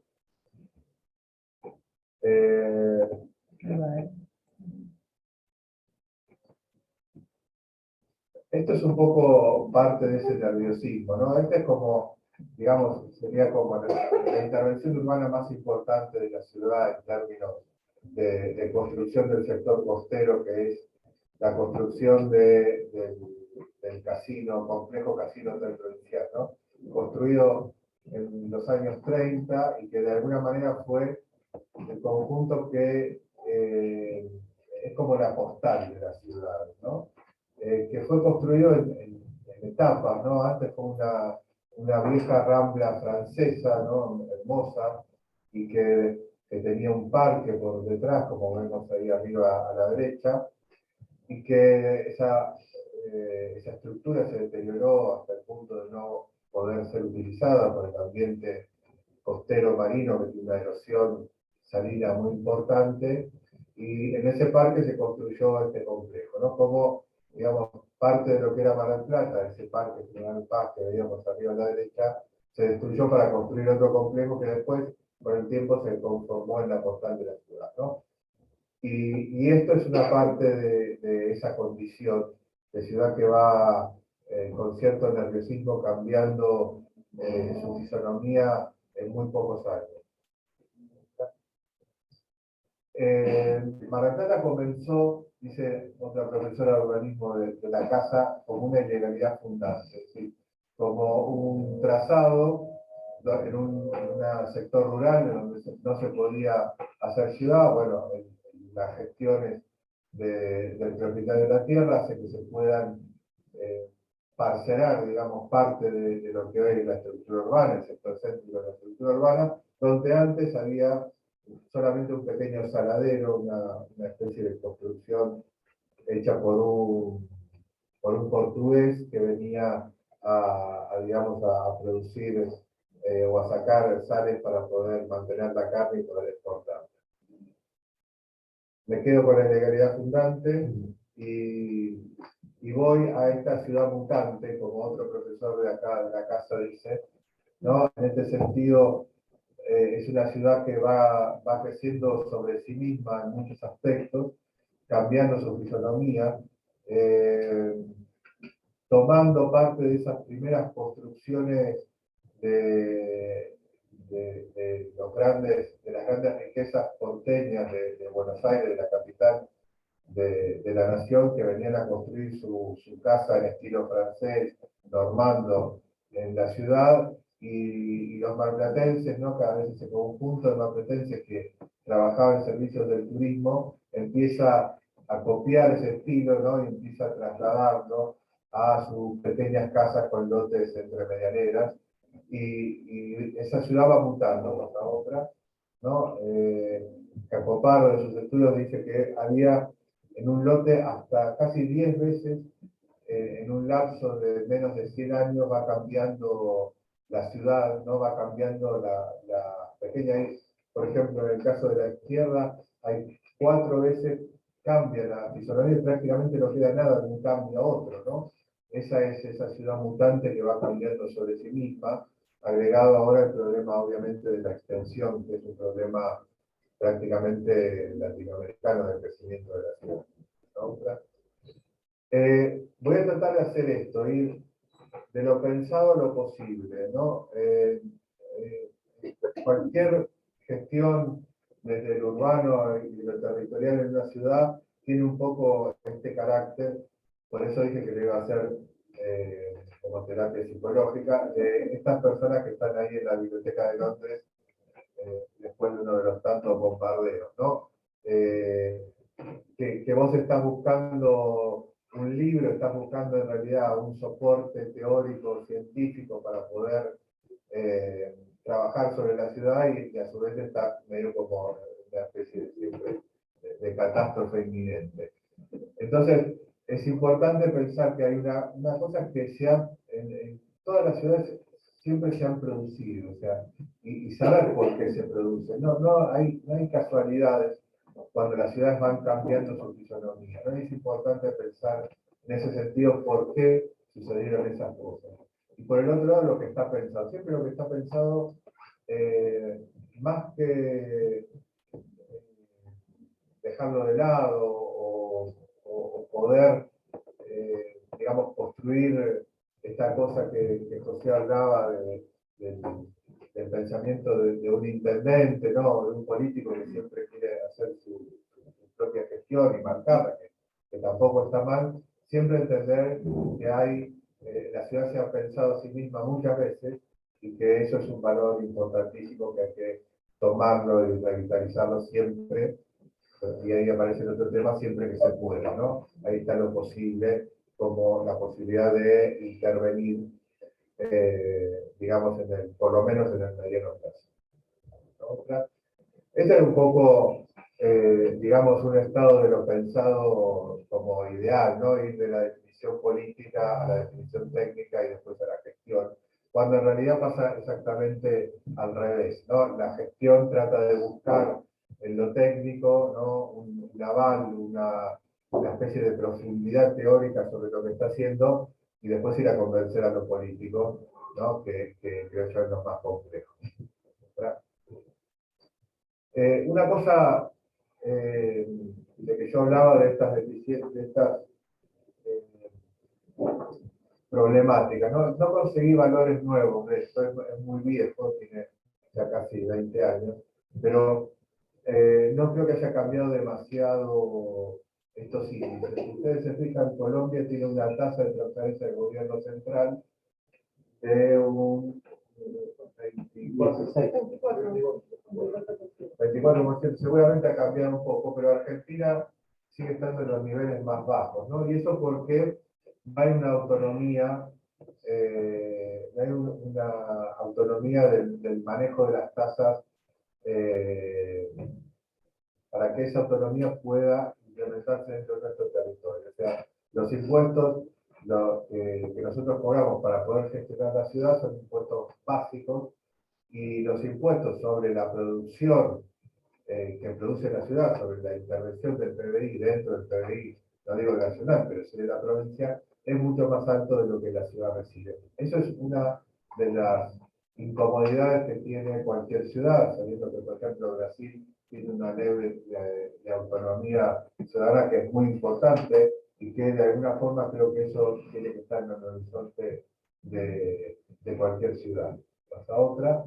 Esto es un poco parte de ese nerviosismo, ¿no? Este es como, digamos, sería como la intervención urbana más importante de la ciudad en términos de construcción del sector costero, que es la construcción del casino, complejo casino interprovincial, ¿no? Construido en los años 30 y que de alguna manera fue el conjunto que es como la postal de la ciudad, ¿no? Que fue construido en etapas, ¿no? Antes fue una vieja rambla francesa, ¿no? Hermosa, y que tenía un parque por detrás, como vemos ahí arriba a la derecha, y que esa estructura se deterioró hasta el punto de no poder ser utilizada por el ambiente costero marino, que tiene una erosión salina muy importante, y en ese parque se construyó este complejo, ¿no? Como, digamos, parte de lo que era Mar del Plata, ese parque General Paz que veíamos arriba a la derecha, se destruyó para construir otro complejo que después, con el tiempo, se conformó en la postal de la ciudad, ¿no? Y esto es una parte de esa condición de ciudad que va con cierto nerviosismo cambiando su fisonomía en muy pocos años. Mar del Plata comenzó, dice otra profesora de urbanismo de la casa, como una ilegalidad fundante, ¿sí? Como un trazado en un sector rural en donde no se podía hacer ciudad. Bueno, las gestiones del propietario de la tierra hace que se puedan parcelar, digamos, parte de lo que hoy es la estructura urbana, el sector céntrico de la estructura urbana, donde antes había solamente un pequeño saladero, una especie de construcción hecha por un portugués que venía digamos, a producir o a sacar sales para poder mantener la carne y poder exportarla. Me quedo con la ilegalidad fundante y voy a esta ciudad mutante, como otro profesor de acá de la casa dice, ¿no? En este sentido, es una ciudad que va creciendo sobre sí misma en muchos aspectos, cambiando su fisonomía, tomando parte de esas primeras construcciones de las grandes riquezas porteñas de Buenos Aires, de la capital de la nación, que venían a construir su casa en estilo francés, normando en la ciudad, y los marplatenses, ¿no? Cada vez ese conjunto de marplatenses que trabajaba en servicios del turismo empieza a copiar ese estilo, ¿no? Y empieza a trasladarlo a sus pequeñas casas con lotes entre medianeras, y esa ciudad va mutando una a otra, ¿no? Capoparro de sus estudios dice que había en un lote hasta casi 10 veces, en un lapso de menos de 100 años, va cambiando la ciudad, ¿no? Va cambiando la pequeña. Por ejemplo, en el caso de la izquierda, hay 4 veces cambia la fisonomía y prácticamente no queda nada de un cambio a otro, ¿no? Esa es esa ciudad mutante que va cambiando sobre sí misma, agregado ahora el problema, obviamente, de la extensión, que es un problema prácticamente latinoamericano del crecimiento de la ciudad, ¿no? Voy a tratar de hacer esto, ir de lo pensado a lo posible, ¿no? Cualquier gestión desde lo urbano y lo territorial en una ciudad tiene un poco este carácter, por eso dije que lo iba a hacer como terapia psicológica, de estas personas que están ahí en la Biblioteca de Londres después de uno de los tantos bombardeos, ¿no? Que vos estás buscando un libro, estás buscando en realidad un soporte teórico, científico para poder trabajar sobre la ciudad y a su vez está medio como una especie de catástrofe inminente. Entonces, es importante pensar que hay una cosa que en todas las ciudades siempre se han producido, o sea, y saber por qué se producen. No hay casualidades cuando las ciudades van cambiando su fisonomía. ¿No? Es importante pensar en ese sentido por qué sucedieron esas cosas. Y por el otro lado, lo que está pensado. Siempre lo que está pensado, más que dejarlo de lado o poder, digamos, construir esta cosa que José hablaba del pensamiento de un intendente, ¿no? De un político que siempre quiere hacer su propia gestión y marcarla, que tampoco está mal, siempre entender que la ciudad se ha pensado a sí misma muchas veces y que eso es un valor importantísimo que hay que tomarlo y revitalizarlo siempre. Y ahí aparece el otro tema, siempre que se pueda, ¿no? Ahí está lo posible, como la posibilidad de intervenir digamos, por lo menos en el mediano plazo. Otra. Este es un poco, digamos, un estado de lo pensado como ideal, ¿no? Ir de la definición política a la definición técnica y después a la gestión, cuando en realidad pasa exactamente al revés, ¿no? La gestión trata de buscar en lo técnico, ¿no? Un aval, una especie de profundidad teórica sobre lo que está haciendo y después ir a convencer a los políticos, ¿no? Que creo yo es lo más complejo. Una cosa de que yo hablaba de estas deficiencias, de estas problemáticas, no conseguí valores nuevos de esto, es muy viejo, tiene ya casi 20 años, pero no creo que haya cambiado demasiado estos índices. Si ustedes se fijan, Colombia tiene una tasa de transparencia del gobierno central de un 24%, seguramente ha cambiado un poco, pero Argentina sigue estando en los niveles más bajos, ¿no? Y eso porque hay una autonomía, del manejo de las tasas, para que esa autonomía pueda implementarse dentro de nuestro territorio. O sea, los impuestos que nosotros cobramos para poder gestionar la ciudad son impuestos básicos, y los impuestos sobre la producción que produce la ciudad, sobre la intervención del PBI dentro del PBI, no digo nacional, pero sí de la provincia, es mucho más alto de lo que la ciudad recibe. Eso es una de las incomodidades que tiene cualquier ciudad, sabiendo que, por ejemplo, Brasil tiene una ley de autonomía ciudadana que es muy importante y que de alguna forma creo que eso tiene que estar en el horizonte de cualquier ciudad. Pasa otra.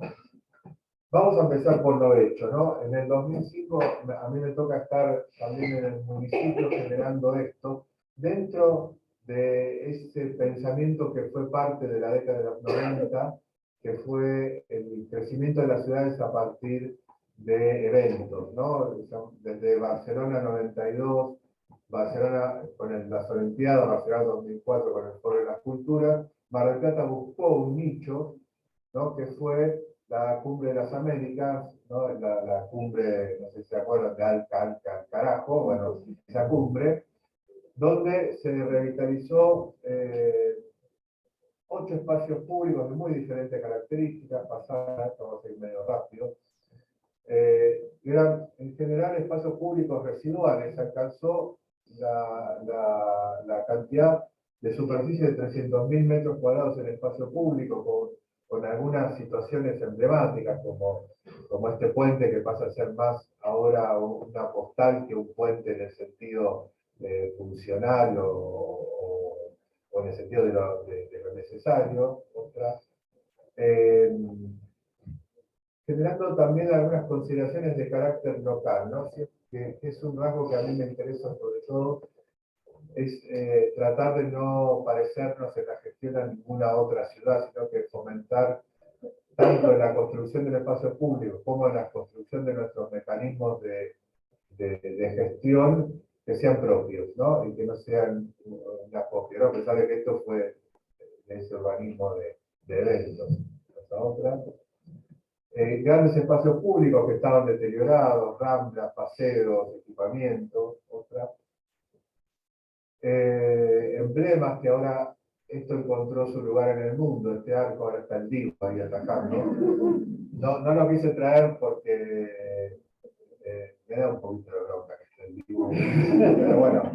Vamos a empezar por lo hecho, ¿no? En el 2005 a mí me toca estar también en el municipio generando esto, dentro de ese pensamiento que fue parte de la década de los 90, que fue el crecimiento de las ciudades a partir de eventos, ¿no? Desde Barcelona 92, Barcelona con las Olimpiadas, Barcelona 2004 con el Foro de las Culturas, Mar del Plata buscó un nicho, ¿no? Que fue la Cumbre de las Américas, ¿no? La cumbre, no sé si se acuerdan, de Alcarajo, bueno, esa cumbre, donde se revitalizó 8 espacios públicos de muy diferentes características, pasadas, vamos a ir medio rápido. Eran en general espacios públicos residuales, alcanzó la cantidad de superficie de 300.000 metros cuadrados en espacio público, con algunas situaciones emblemáticas, como este puente que pasa a ser más ahora una postal que un puente en el sentido funcional o en el sentido de lo necesario. Otra. Generando también algunas consideraciones de carácter local, ¿no? Que es un rasgo que a mí me interesa sobre todo, es tratar de no parecernos en la gestión a ninguna otra ciudad, sino que fomentar tanto en la construcción del espacio público como en la construcción de nuestros mecanismos de gestión que sean propios, ¿no? Y que no sean una copia, ¿no? A pesar de que esto fue ese urbanismo de eventos. Esta otra. Grandes espacios públicos que estaban deteriorados, ramblas, paseos, equipamientos, otra. Emblemas que ahora esto encontró su lugar en el mundo, este arco ahora está el Divo ahí atacando. No lo quise traer porque me da un poquito de bronca que esté el Divo. Pero bueno,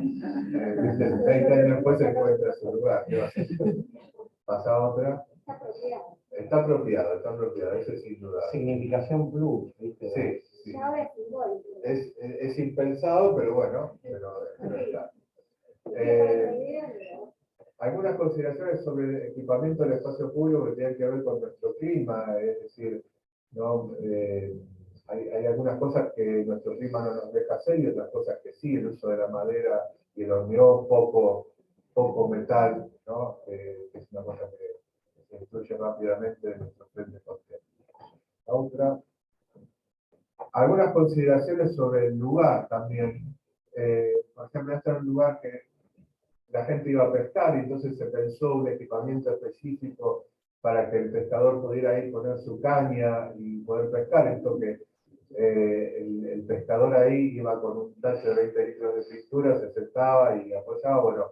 20 años después se encuentra su lugar. ¿Qué va a hacer? Pasa otra. Está apropiado, eso es sin duda. Significación plus, ¿viste? Sí, sí. Es impensado, pero bueno, pero está. Algunas consideraciones sobre el equipamiento del espacio público que tienen que ver con nuestro clima, es decir, ¿no? Hay algunas cosas que nuestro clima no nos deja hacer y otras cosas que sí, el uso de la madera y el hormigón, poco metal, ¿no? Que es una cosa que se destruye rápidamente en nuestros frentes costeros. La otra. Algunas consideraciones sobre el lugar también. Por ejemplo, este era un lugar que la gente iba a pescar y entonces se pensó un equipamiento específico para que el pescador pudiera ahí poner su caña y poder pescar. Esto que el pescador ahí iba con un tacho de 20 litros de pintura, se sentaba y apoyaba. Bueno,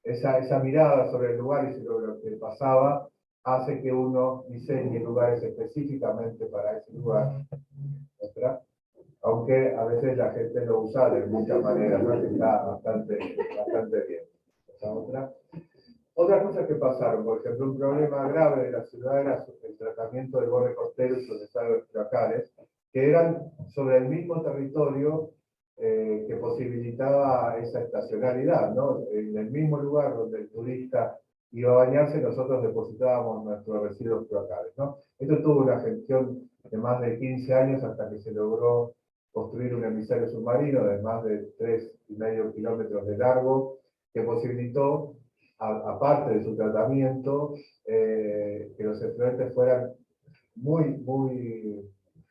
esa mirada sobre el lugar y sobre lo que pasaba hace que uno diseñe lugares específicamente para ese lugar, ¿verdad? Aunque a veces la gente lo usa de muchas maneras, ¿no? Que está bastante bien. Otras cosas que pasaron, por ejemplo, un problema grave de la ciudad era el tratamiento del borde costero y sus desagües locales, que eran sobre el mismo territorio que posibilitaba esa estacionalidad, ¿no? En el mismo lugar donde el turista iba a bañarse, nosotros depositábamos nuestros residuos locales, ¿no? Esto tuvo una gestión de más de 15 años hasta que se logró construir un emisario submarino de más de 3,5 kilómetros de largo, que posibilitó, aparte de su tratamiento, que los efluentes fueran muy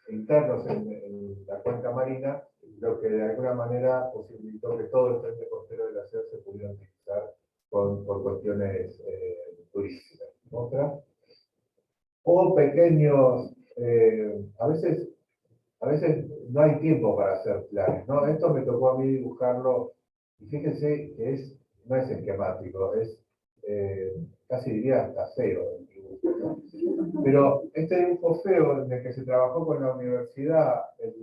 internos en la cuenca marina, lo que de alguna manera posibilitó que todo el frente costero de la ciudad se pudiera utilizar por cuestiones turísticas. Otra, o pequeños, a veces no hay tiempo para hacer planes, ¿no? Esto me tocó a mí dibujarlo, y fíjense que no es esquemático, es casi diría hasta feo el dibujo, ¿no? Pero este dibujo feo en el que se trabajó con la universidad, el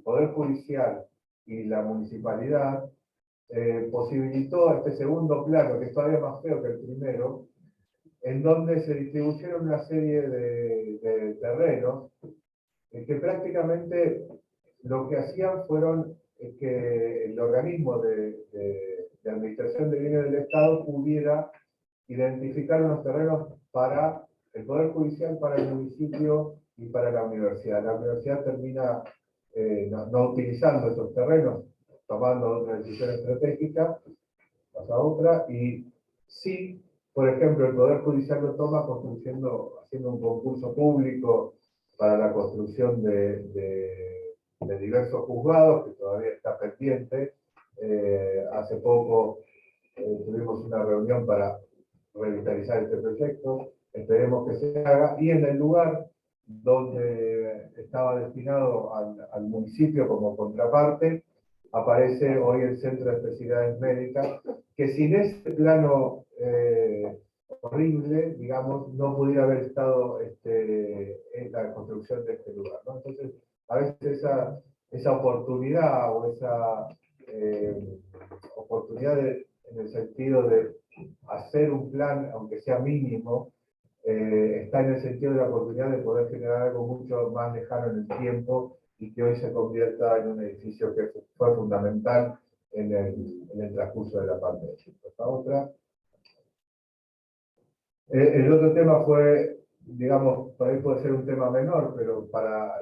Poder Judicial y la municipalidad, posibilitó este segundo plano, que es todavía más feo que el primero, en donde se distribuyeron una serie de terrenos que prácticamente lo que hacían fueron que el organismo de administración de bienes del Estado pudiera identificar unos terrenos para el Poder Judicial, para el municipio y para la universidad. La universidad termina no utilizando esos terrenos, tomando otra decisión estratégica, pasa a otra, y sí, por ejemplo, el Poder Judicial lo toma haciendo un concurso público para la construcción de diversos juzgados, que todavía está pendiente. Hace poco tuvimos una reunión para revitalizar este proyecto, esperemos que se haga, y en el lugar donde estaba destinado al municipio como contraparte, aparece hoy el Centro de Especialidades Médicas, que sin ese plano horrible, digamos, no pudiera haber estado en la construcción de este lugar, ¿no? Entonces, a veces esa oportunidad o esa oportunidad en el sentido de hacer un plan, aunque sea mínimo, está en el sentido de la oportunidad de poder generar algo mucho más lejano en el tiempo y que hoy se convierta en un edificio que fue fundamental en el transcurso de la pandemia. Esta otra. El otro tema fue, digamos, por ahí puede ser un tema menor, pero para,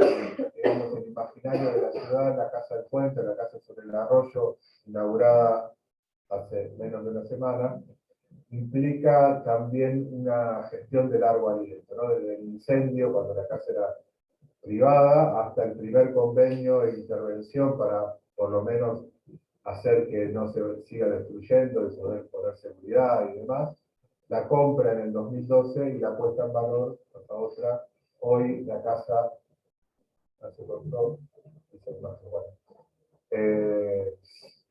digamos, el imaginario de la ciudad, la Casa del Puente, la Casa sobre el Arroyo, inaugurada hace menos de una semana, implica también una gestión de largo aliento, ¿no? Desde el incendio, cuando la casa era privada, hasta el primer convenio de intervención para, por lo menos, hacer que no se siga destruyendo, y poner seguridad y demás. La compra en el 2012 y la puesta en valor, hasta otra, hoy la casa,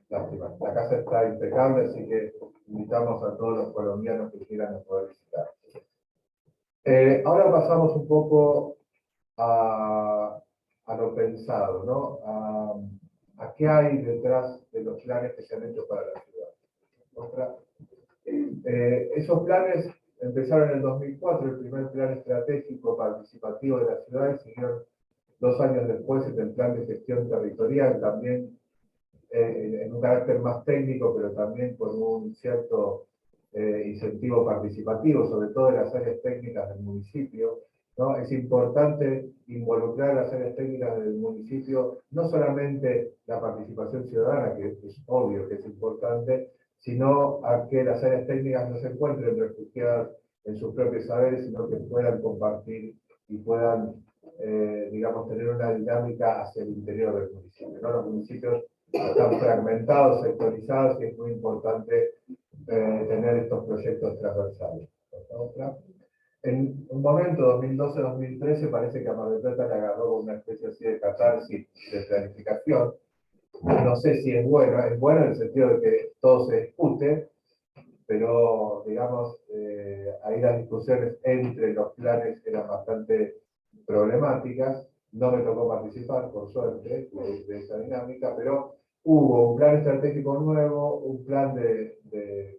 lástima, la casa está impecable, así que invitamos a todos los colombianos que quieran a poder visitar. Ahora pasamos un poco a lo pensado, ¿no? A qué hay detrás de los planes que se han hecho para la ciudad. Esos planes empezaron en el 2004, el primer plan estratégico participativo de la ciudad, y siguieron 2 años después en el plan de gestión territorial, también en un carácter más técnico, pero también con un cierto incentivo participativo, sobre todo en las áreas técnicas del municipio, ¿no? Es importante involucrar las áreas técnicas del municipio, no solamente la participación ciudadana, que es obvio que es importante, sino a que las áreas técnicas no se encuentren refugiadas en sus propios saberes, sino que puedan compartir y puedan, digamos, tener una dinámica hacia el interior del municipio, ¿no? Los municipios están fragmentados, sectorizados, y es muy importante tener estos proyectos transversales. Otra. En un momento, 2012-2013, parece que a Mar del Plata le agarró una especie así de catarsis de planificación. No sé si es bueno en el sentido de que todo se discute, pero digamos, ahí las discusiones entre los planes eran bastante problemáticas. No me tocó participar, por suerte, de esa dinámica, pero hubo un plan estratégico nuevo, un plan que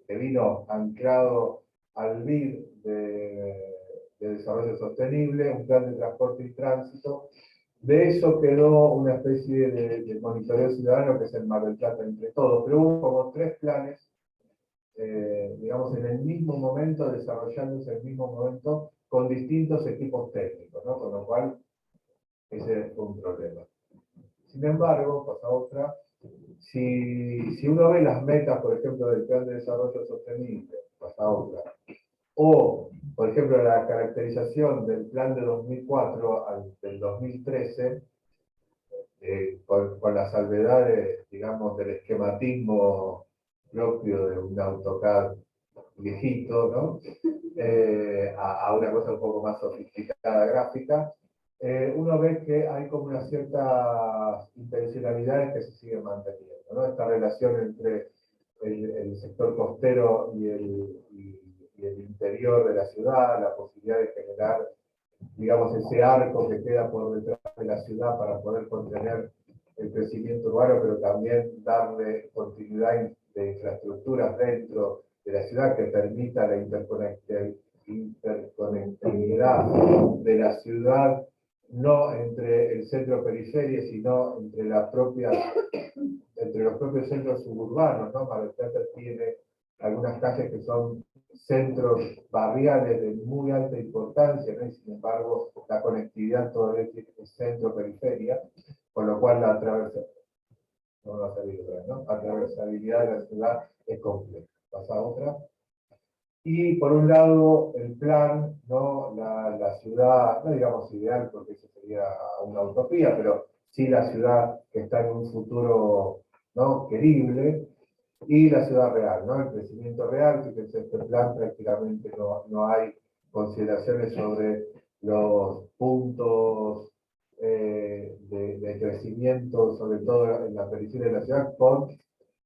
vino anclado al BID de desarrollo sostenible, un plan de transporte y tránsito. De eso quedó una especie de monitoreo ciudadano que es el Mar del Plata entre todos, pero hubo como 3 planes, digamos, en el mismo momento, desarrollándose en el mismo momento, con distintos equipos técnicos, ¿no? Con lo cual, ese fue un problema. Sin embargo, pasa otra, si uno ve las metas, por ejemplo, del Plan de Desarrollo Sostenible, pasa otra, o, por ejemplo, la caracterización del plan de 2004 al del 2013, con las salvedades, digamos, del esquematismo propio de un AutoCAD viejito, ¿no? A una cosa un poco más sofisticada gráfica, uno ve que hay como unas ciertas intencionalidades que se siguen manteniendo, ¿no? Esta relación entre el sector costero y el interior de la ciudad, la posibilidad de generar, digamos, ese arco que queda por detrás de la ciudad para poder contener el crecimiento urbano, pero también darle continuidad de infraestructuras dentro de la ciudad que permita la interconectividad de la ciudad, no entre el centro periferia, sino entre los propios centros suburbanos, ¿no? Mar del Plata tiene algunas calles que son centros barriales de muy alta importancia, ¿no? Y sin embargo la conectividad todavía tiene centro-periferia, con lo cual la atravesabilidad de la ciudad es compleja. Pasa a otra. Y por un lado, el plan, ¿no? La ciudad, no digamos ideal, porque eso sería una utopía, pero sí la ciudad que está en un futuro, ¿no? Querible, y la ciudad real, ¿no? El crecimiento real, fíjense, este plan prácticamente no hay consideraciones sobre los puntos de crecimiento, sobre todo en la periferia de la ciudad, con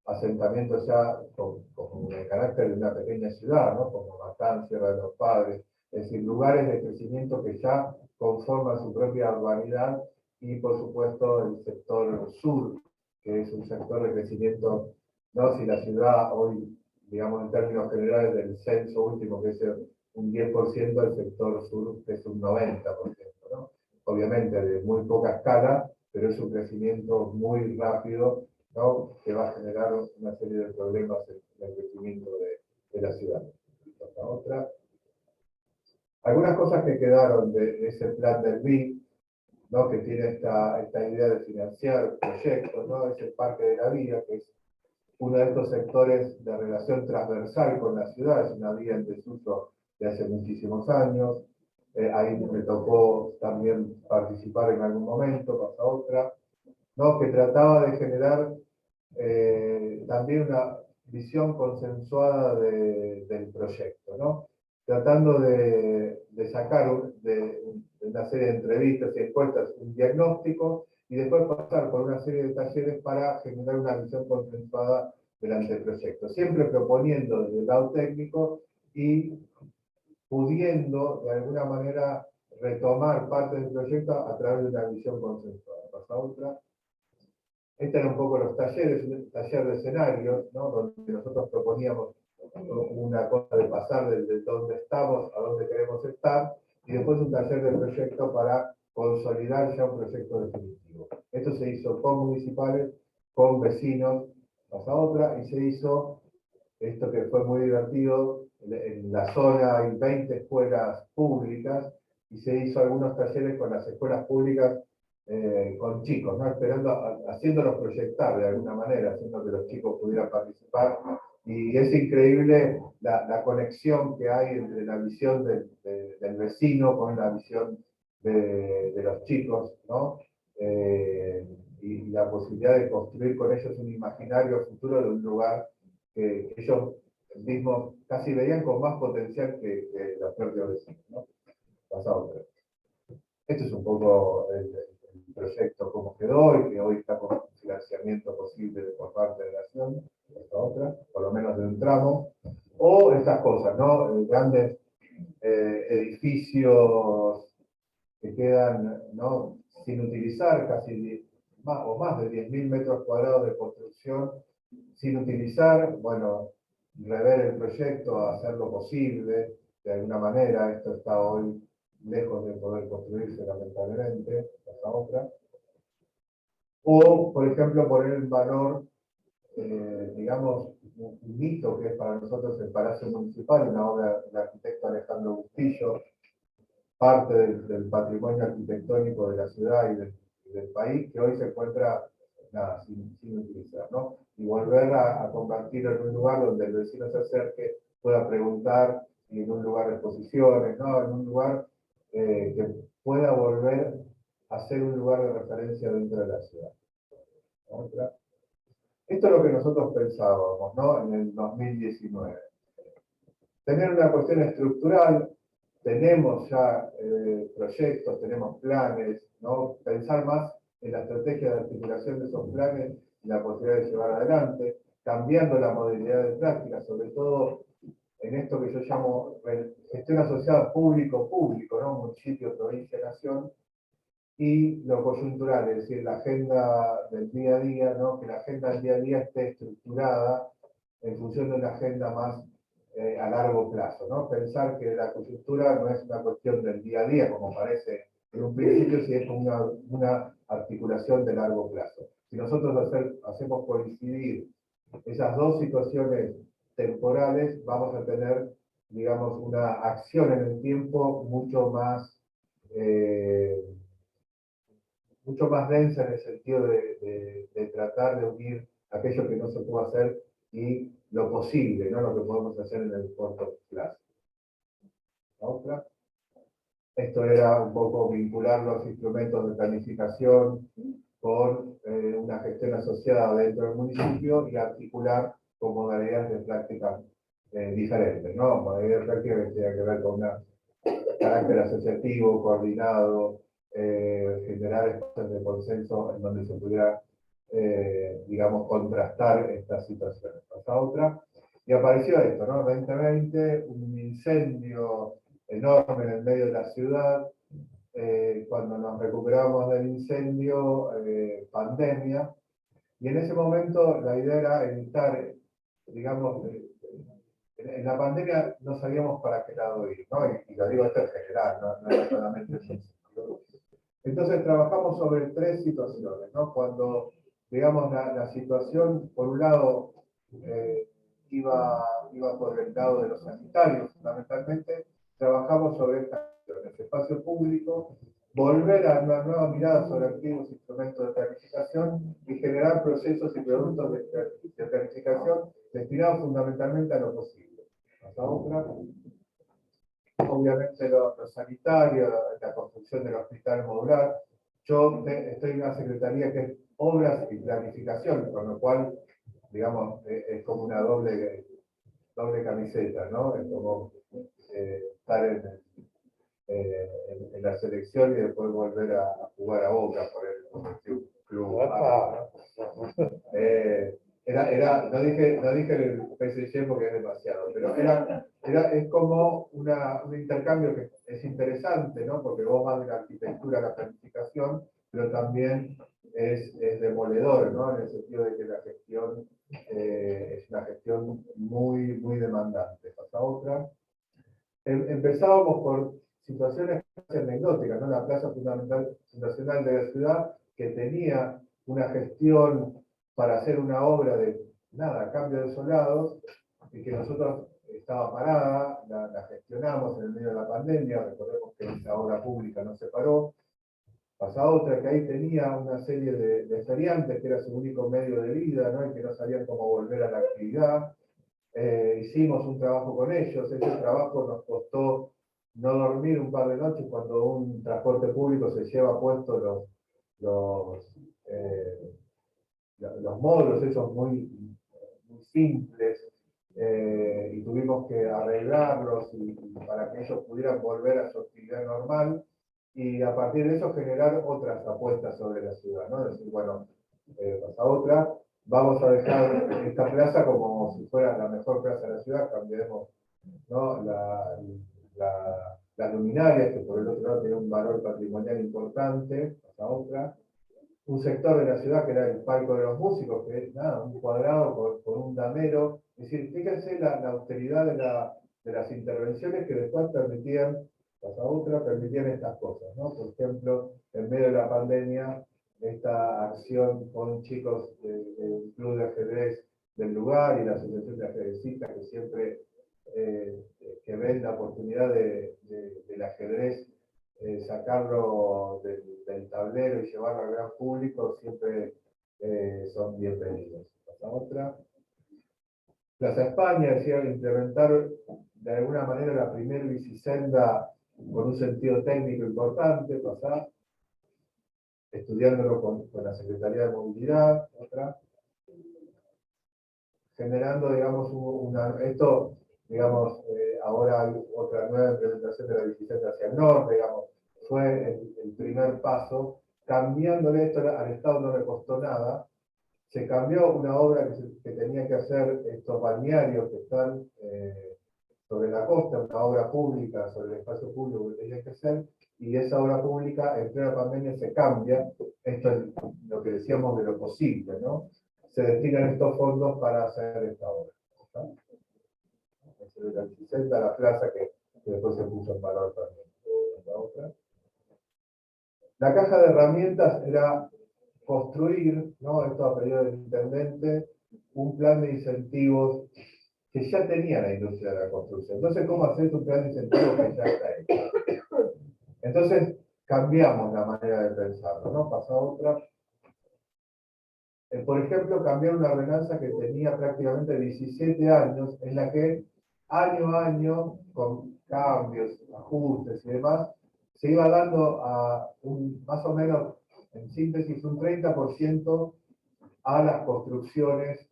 asentamientos ya con el carácter de una pequeña ciudad, ¿no? Como Batán, Sierra de los Padres, es decir, lugares de crecimiento que ya conforman su propia urbanidad, y por supuesto el sector sur, que es un sector de crecimiento, ¿no? Si la ciudad hoy, digamos en términos generales del censo último, que es un 10%, el sector sur es un 90%, ¿no? Obviamente de muy poca escala, pero es un crecimiento muy rápido, ¿no? Que va a generar una serie de problemas en el crecimiento de la ciudad. La otra. Algunas cosas que quedaron de ese plan del BID, ¿no? Que tiene esta idea de financiar proyectos, ¿no? Es el Parque de la Vía, que es uno de estos sectores de relación transversal con la ciudad, es una vía en desuso de hace muchísimos años. Ahí me tocó también participar en algún momento, pasa otra, ¿no? Que trataba de generar también una visión consensuada del proyecto, ¿no? Tratando de sacar de una serie de entrevistas y encuestas un diagnóstico, y después pasar por una serie de talleres para generar una visión consensuada del anteproyecto, siempre proponiendo desde el lado técnico y pudiendo de alguna manera retomar parte del proyecto a través de una visión consensuada. Pasa otra. Este era un poco los talleres, un taller de escenarios, ¿no? Donde nosotros proponíamos una cosa de pasar desde donde estamos a donde queremos estar, y después un taller de proyecto para consolidar ya un proyecto definitivo. Esto se hizo con municipales, con vecinos, pasa otra, y se hizo esto que fue muy divertido. En la zona hay 20 escuelas públicas, y se hizo algunos talleres con las escuelas públicas, con chicos, ¿no? Haciéndolos proyectar de alguna manera, haciendo que los chicos pudieran participar. Y es increíble la conexión que hay entre la visión del vecino con la visión de los chicos, ¿no? Y la posibilidad de construir con ellos un imaginario futuro de un lugar que ellos mismo, casi veían con más potencial que los propios vecinos, ¿no? Pasado tres. Este es un poco el proyecto como quedó y que hoy está con financiamiento posible por parte de la Nación, esta otra, por lo menos de un tramo, o estas cosas, ¿no? Grandes edificios que quedan, ¿no?, sin utilizar, casi más de 10.000 metros cuadrados de construcción sin utilizar. Bueno, rever el proyecto, hacerlo posible de alguna manera. Esto está hoy lejos de poder construirse, lamentablemente, esta otra. O, por ejemplo, poner en valor, digamos, un mito que es para nosotros el Palacio Municipal, una obra del arquitecto Alejandro Bustillo, parte del patrimonio arquitectónico de la ciudad y del país, que hoy se encuentra nada, sin utilizar, ¿no? Y volver a convertirlo en un lugar donde el vecino se acerque, pueda preguntar, y en un lugar de exposiciones, ¿no? En un lugar que pueda volver a ser un lugar de referencia dentro de la ciudad. ¿Otra? Esto es lo que nosotros pensábamos, ¿no? En el 2019. Tener una cuestión estructural. Tenemos ya proyectos, tenemos planes, ¿no? Pensar más en la estrategia de articulación de esos planes y la posibilidad de llevar adelante, cambiando la modalidad de práctica, sobre todo en esto que yo llamo gestión asociada público-público, ¿no? Municipio, provincia, nación, y lo coyuntural, es decir, la agenda del día a día, ¿no? Que la agenda del día a día esté estructurada en función de una agenda más a largo plazo, ¿no? Pensar que la coyuntura no es una cuestión del día a día, como parece en un principio, si es una articulación de largo plazo. Si nosotros hacemos coincidir esas dos situaciones temporales, vamos a tener, digamos, una acción en el tiempo mucho más densa, en el sentido de tratar de unir aquello que no se puede hacer y lo posible, ¿no? Lo que podemos hacer en el corto plazo. ¿La otra? Esto era un poco vincular los instrumentos de planificación con una gestión asociada dentro del municipio y articular con modalidades de práctica diferentes, ¿no? Modalidades de práctica que tengan que ver con un carácter asociativo, coordinado, generar espacios de consenso en donde se pudiera, digamos, contrastar estas situaciones. Pasa otra, y apareció esto, ¿no? 2020, un incendio enorme en el medio de la ciudad. Cuando nos recuperamos del incendio, pandemia, y en ese momento la idea era evitar, digamos, en la pandemia no sabíamos para qué lado ir, ¿no? Y lo digo esto en general, no era solamente eso. Entonces trabajamos sobre tres situaciones, ¿no? Cuando, digamos, la situación, por un lado, iba por el lado de los sanitarios, fundamentalmente, trabajamos sobre estas cuestiones, espacio público, volver a una nueva mirada sobre antiguos instrumentos de planificación y generar procesos y productos de planificación destinados fundamentalmente a lo posible. Hasta otra. Obviamente los sanitarios, la construcción del hospital modular. Yo estoy en una secretaría que es obras y planificación, con lo cual, digamos, es como una doble camiseta, ¿no? Es como estar en la selección y después volver a jugar a Boca por el club. No dije el PSG porque es demasiado, pero es como un intercambio que es interesante, ¿no? Porque vos vas de la arquitectura a la planificación, pero también es demoledor, ¿no? En el sentido de que la gestión es una gestión muy, muy demandante. Pasa otra. Empezábamos por situaciones anecdóticas, ¿no? La Plaza Fundacional de la ciudad, que tenía una gestión para hacer una obra de, cambio de soldados, y que nosotros estaba parada, la gestionamos en el medio de la pandemia. Recordemos que esa obra pública no se paró. Pasa otra, que ahí tenía una serie de feriantes, que era su único medio de vida, ¿no? Y que no sabían cómo volver a la actividad. Hicimos un trabajo con ellos. Ese trabajo nos costó no dormir un par de noches cuando un transporte público se lleva puestos los módulos, esos muy simples, y tuvimos que arreglarlos y para que ellos pudieran volver a su actividad normal, y a partir de eso generar otras apuestas sobre la ciudad, ¿no? Es decir, bueno, pasa otra, vamos a dejar esta plaza como si fuera la mejor plaza de la ciudad, cambiaremos, ¿no? Las luminarias, que por el otro lado tiene un valor patrimonial importante, pasa otra. Un sector de la ciudad que era el palco de los músicos, que es nada, un cuadrado con un damero. Es decir, fíjense la austeridad de las intervenciones que después permitían, pasa otra, permitían estas cosas, ¿no? Por ejemplo, en medio de la pandemia, esta acción con chicos del club de ajedrez del lugar y la asociación de ajedrecistas que siempre que ven la oportunidad del ajedrez, sacarlo del tablero y llevarlo al gran público, siempre son bienvenidos. Pasa otra. Plaza España, decía, implementar de alguna manera la primera bicisenda con un sentido técnico importante, pasar, estudiándolo con la Secretaría de Movilidad, otra. Generando, digamos, esto, digamos, ahora hay otra nueva implementación de la bicisenda hacia el norte, digamos, fue el primer paso. Cambiándole esto al Estado no le costó nada. Se cambió una obra que tenía que hacer estos balnearios que están sobre la costa, una obra pública sobre el espacio público que tenía que hacer, y esa obra pública en plena pandemia se cambia. Esto es lo que decíamos de lo posible, ¿no? Se destinan estos fondos para hacer esta obra. ¿No? La bicisenda, la plaza que después se puso en valor también. La otra. La caja de herramientas era construir, ¿no? Esto a pedido del intendente, un plan de incentivos que ya tenía la industria de la construcción. Entonces, ¿cómo hacer un plan de incentivos que ya está hecho? Entonces, cambiamos la manera de pensarlo, ¿no? Pasa otra. Por ejemplo, cambiar una ordenanza que tenía prácticamente 17 años, en la que año a año, con cambios, ajustes y demás, se iba dando a más o menos, en síntesis, un 30% a las construcciones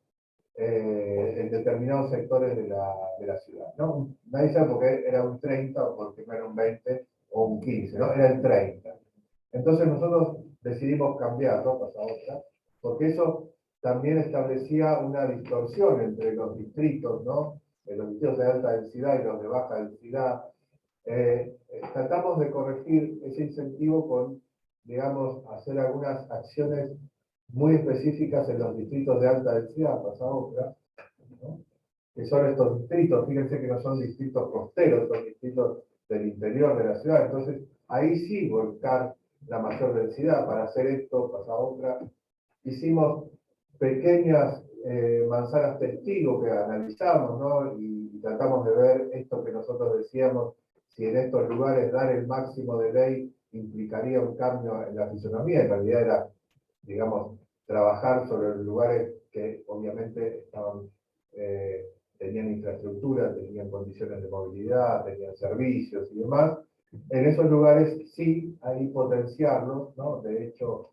en determinados sectores de la ciudad, ¿no? Nadie sabe por qué era un 30 o porque no era un 20 o un 15, ¿no? Era el 30. Entonces nosotros decidimos cambiarlo, pasa otra, porque eso también establecía una distorsión entre los distritos, ¿no? Los distritos de alta densidad y los de baja densidad. Tratamos de corregir ese incentivo con, digamos, hacer algunas acciones muy específicas en los distritos de alta densidad, pasa otra, ¿no? Que son estos distritos, fíjense que no son distritos costeros, son distritos del interior de la ciudad, entonces ahí sí volcar la mayor densidad. Para hacer esto, pasa otra, hicimos pequeñas manzanas testigo que analizamos, ¿no? Y tratamos de ver esto que nosotros decíamos, si en estos lugares dar el máximo de ley implicaría un cambio en la fisonomía. En realidad era, digamos, trabajar sobre los lugares que obviamente estaban, tenían infraestructura, tenían condiciones de movilidad, tenían servicios y demás. En esos lugares sí, ahí potenciarlos, ¿no? De hecho,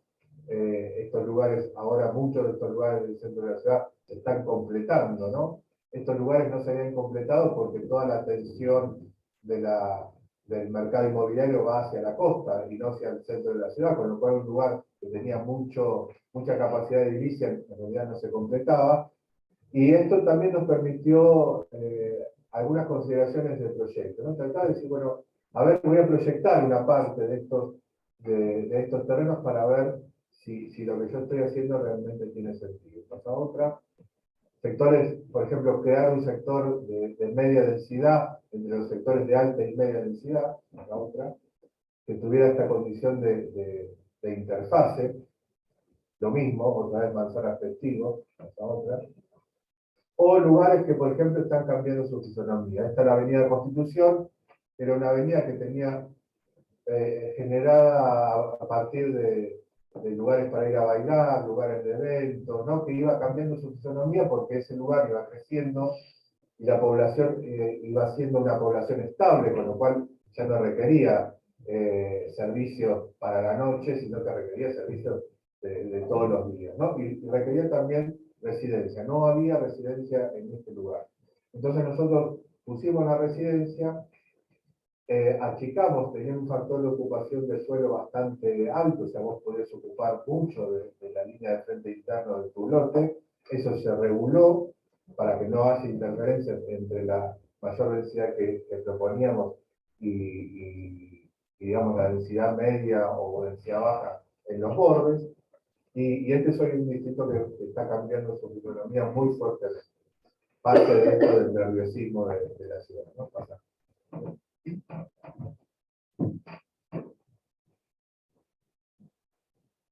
estos lugares, ahora muchos de estos lugares del centro de la ciudad se están completando, ¿no? Estos lugares no se habían completado porque toda la atención del mercado inmobiliario va hacia la costa y no hacia el centro de la ciudad, con lo cual un lugar que tenía mucha capacidad de edilicia en realidad no se completaba. Y esto también nos permitió algunas consideraciones del proyecto, ¿no? Tratar de decir, bueno, a ver, voy a proyectar una parte de estos terrenos para ver si lo que yo estoy haciendo realmente tiene sentido. Pasa otra. Sectores, por ejemplo, crear un sector de media densidad entre los sectores de alta y media densidad, la otra, que tuviera esta condición de interfase. Lo mismo, otra vez manzanas testigos, la otra. O lugares que, por ejemplo, están cambiando su fisonomía. Esta es la Avenida Constitución, era una avenida que tenía generada a partir de lugares para ir a bailar, lugares de eventos, ¿no? Que iba cambiando su fisonomía porque ese lugar iba creciendo y la población iba siendo una población estable, con lo cual ya no requería servicios para la noche, sino que requería servicios de todos los días, ¿no? Y requería también residencia. No había residencia en este lugar. Entonces nosotros pusimos la residencia, achicamos, tenía un factor de ocupación de suelo bastante alto, o sea, vos podés ocupar mucho de la línea de frente interno de tu lote. Eso se reguló para que no haya interferencias entre la mayor densidad que proponíamos y, digamos, la densidad media o densidad baja en los bordes. Y este es hoy un distrito que está cambiando su economía muy fuertemente. Parte de esto del nerviosismo de la ciudad, ¿no? Pasa.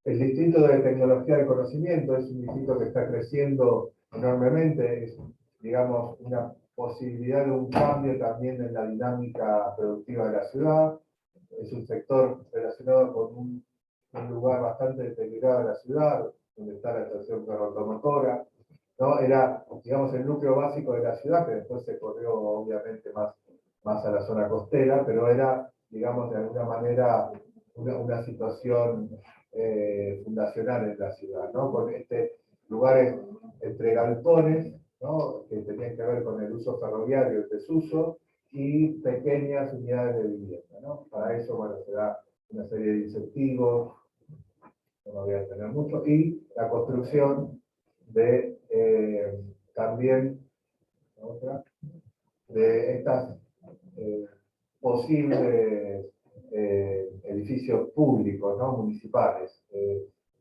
El distrito de tecnología del conocimiento es un distrito que está creciendo enormemente, es, digamos, una posibilidad de un cambio también en la dinámica productiva de la ciudad. Es un sector relacionado con un lugar bastante deteriorado de la ciudad, donde está la estación ferroautomotora, ¿no? Era, digamos, el núcleo básico de la ciudad, que después se corrió obviamente más a la zona costera, pero era, digamos, de alguna manera una situación fundacional en la ciudad, ¿no? Con lugares entre galpones, ¿no? Que tenían que ver con el uso ferroviario, el desuso, y pequeñas unidades de vivienda, ¿no? Para eso, bueno, se da una serie de incentivos, no voy a tener mucho, y la construcción de también otra, de estas posibles edificios públicos, ¿no? Municipales.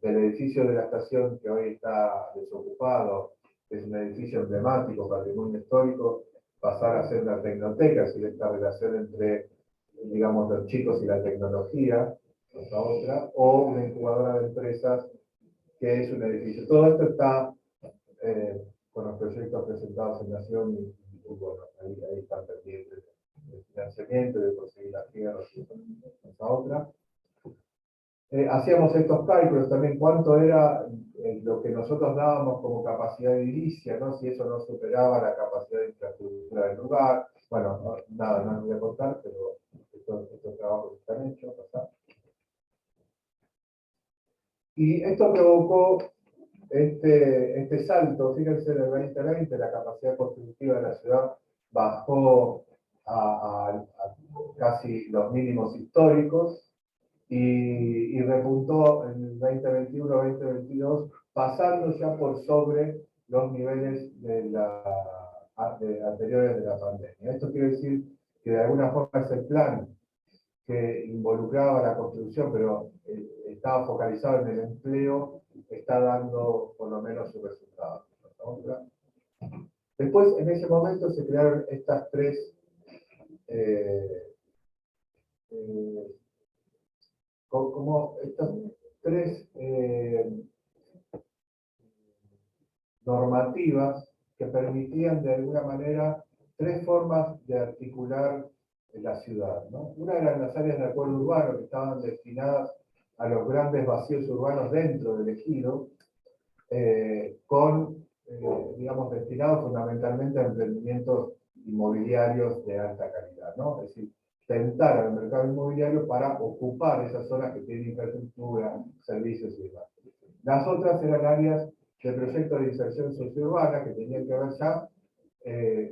Del edificio de la estación que hoy está desocupado, que es un edificio emblemático, patrimonio histórico, pasar a ser la tecnoteca, es decir, esta relación entre, digamos, los chicos y la tecnología, esta otra, o una incubadora de empresas que es un edificio. Todo esto está con los proyectos presentados en Nación y bueno, ahí están pendientes de financiamiento, de conseguir las tierras y esa otra. Hacíamos estos cálculos también, cuánto era lo que nosotros dábamos como capacidad edilicia, ¿no? Si eso no superaba la capacidad de infraestructura del lugar. Bueno, nada, no les voy a contar, pero estos trabajos están hechos. ¿Verdad? Y esto provocó este salto. Fíjense, en el 2020 la capacidad constructiva de la ciudad bajó a casi los mínimos históricos y repuntó en el 2021-2022, pasando ya por sobre los niveles anteriores de la pandemia. Esto quiere decir que de alguna forma ese plan que involucraba la construcción, pero estaba focalizado en el empleo, está dando por lo menos su resultado. Después, en ese momento, se crearon estas tres como estas tres normativas que permitían de alguna manera tres formas de articular la ciudad, ¿no? Una eran las áreas de acuerdo urbano, que estaban destinadas a los grandes vacíos urbanos dentro del ejido, digamos, destinados fundamentalmente a emprendimientos inmobiliarios de alta calidad, ¿no? Es decir, tentar al mercado inmobiliario para ocupar esas zonas que tienen infraestructura, servicios y demás. Las otras eran áreas de proyectos de inserción sociourbana que tenían que ver ya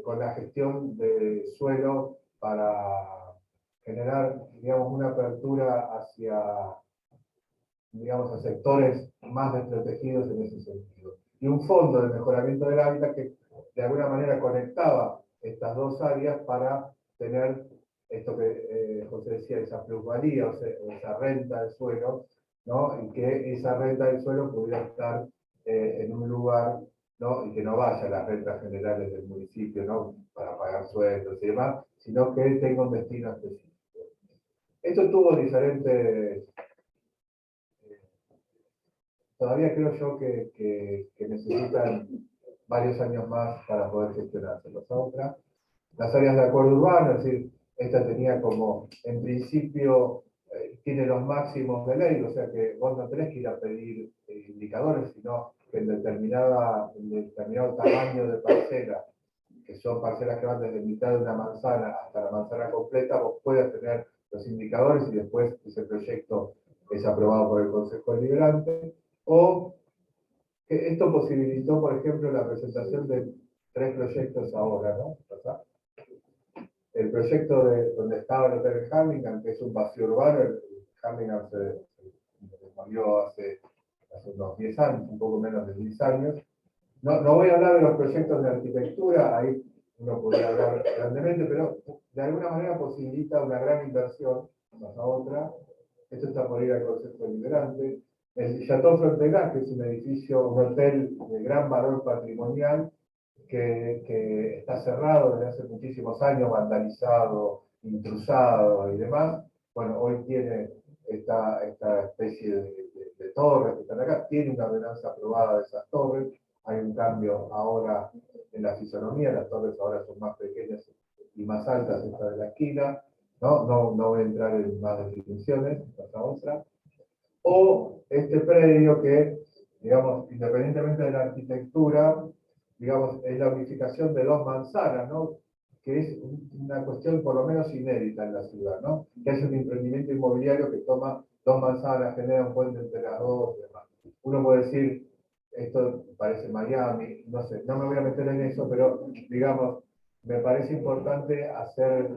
con la gestión de suelo para generar, digamos, una apertura hacia, digamos, a sectores más desprotegidos en ese sentido. Y un fondo de mejoramiento del hábitat que de alguna manera conectaba estas dos áreas para tener esto que José decía, esa plusvalía, o esa renta del suelo, ¿no? Y que esa renta del suelo pudiera estar en un lugar, ¿no? Y que no vaya a las rentas generales del municipio, ¿no? Para pagar sueldos y demás, sino que tenga un destino específico. Esto tuvo diferentes... todavía creo yo que necesitan varios años más para poder gestionarse. Las áreas de acuerdo urbano, es decir, esta tenía como, en principio, tiene los máximos de ley, o sea que vos no tenés que ir a pedir indicadores, sino que en determinado tamaño de parcela, que son parcelas que van desde mitad de una manzana hasta la manzana completa, vos puedes tener los indicadores y después ese proyecto es aprobado por el Consejo Deliberante. O que esto posibilitó, por ejemplo, la presentación de tres proyectos ahora, ¿no? ¿Verdad? El proyecto donde estaba el Hotel Hammingham, que es un vacío urbano, el Hammingham se demolió hace unos 10 años, un poco menos de 10 años. No voy a hablar de los proyectos de arquitectura, ahí uno podría hablar grandemente, pero de alguna manera posibilita una gran inversión, más a otra. Esto está por ir al Consejo Deliberante. El Chateau Frontenac, que es un edificio, un hotel de gran valor patrimonial, que está cerrado desde hace muchísimos años, vandalizado, intrusado y demás. Bueno, hoy tiene esta especie de torres que están acá, tiene una ordenanza aprobada de esas torres, hay un cambio ahora en la fisonomía, las torres ahora son más pequeñas y más altas, esta de la esquina, no voy a entrar en más definiciones, esta otra. O este predio que, digamos, independientemente de la arquitectura, digamos, es la unificación de dos manzanas, ¿no? Que es una cuestión por lo menos inédita en la ciudad, ¿no? Que es un emprendimiento inmobiliario que toma dos manzanas, genera un puente entre las dos y demás. Uno puede decir, esto parece Miami, no sé, no me voy a meter en eso, pero digamos, me parece importante hacer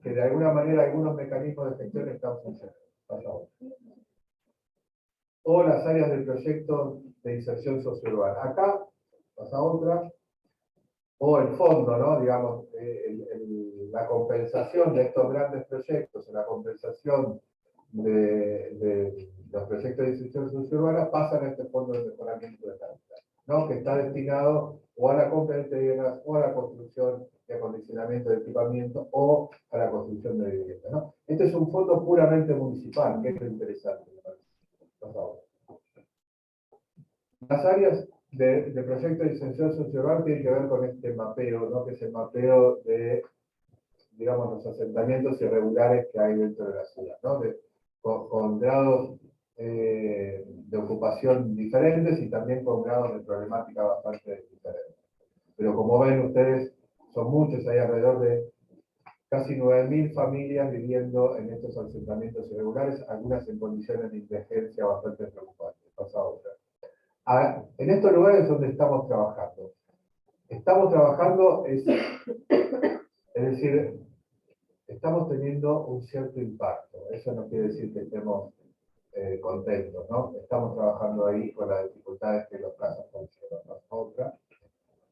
que de alguna manera algunos mecanismos de gestión están funcionando. O las áreas del proyecto de inserción sociourbana. Acá pasa otra, o el fondo, ¿no? Digamos, la compensación de estos grandes proyectos, la compensación de los proyectos de inserción sociourbana pasan a este fondo de mejoramiento de calidad, ¿no? Que está destinado o a la compra de tierras, o a la construcción y acondicionamiento de equipamiento, o a la construcción de vivienda, ¿no? Este es un fondo puramente municipal, que es lo interesante, me parece. Por favor. Las áreas de proyecto de inserción sociourbana tienen que ver con este mapeo, ¿no? Que es el mapeo de, digamos, los asentamientos irregulares que hay dentro de la ciudad, ¿no? Con grados de ocupación diferentes y también con grados de problemática bastante diferentes. Pero como ven ustedes, son muchos, hay alrededor de casi 9.000 familias viviendo en estos asentamientos irregulares, algunas en condiciones de indigencia bastante preocupantes. Pasa otra. En estos lugares donde estamos trabajando. Estamos trabajando, es decir, estamos teniendo un cierto impacto. Eso no quiere decir que estemos contentos, ¿no? Estamos trabajando ahí con las dificultades que los casos conllevan, otra.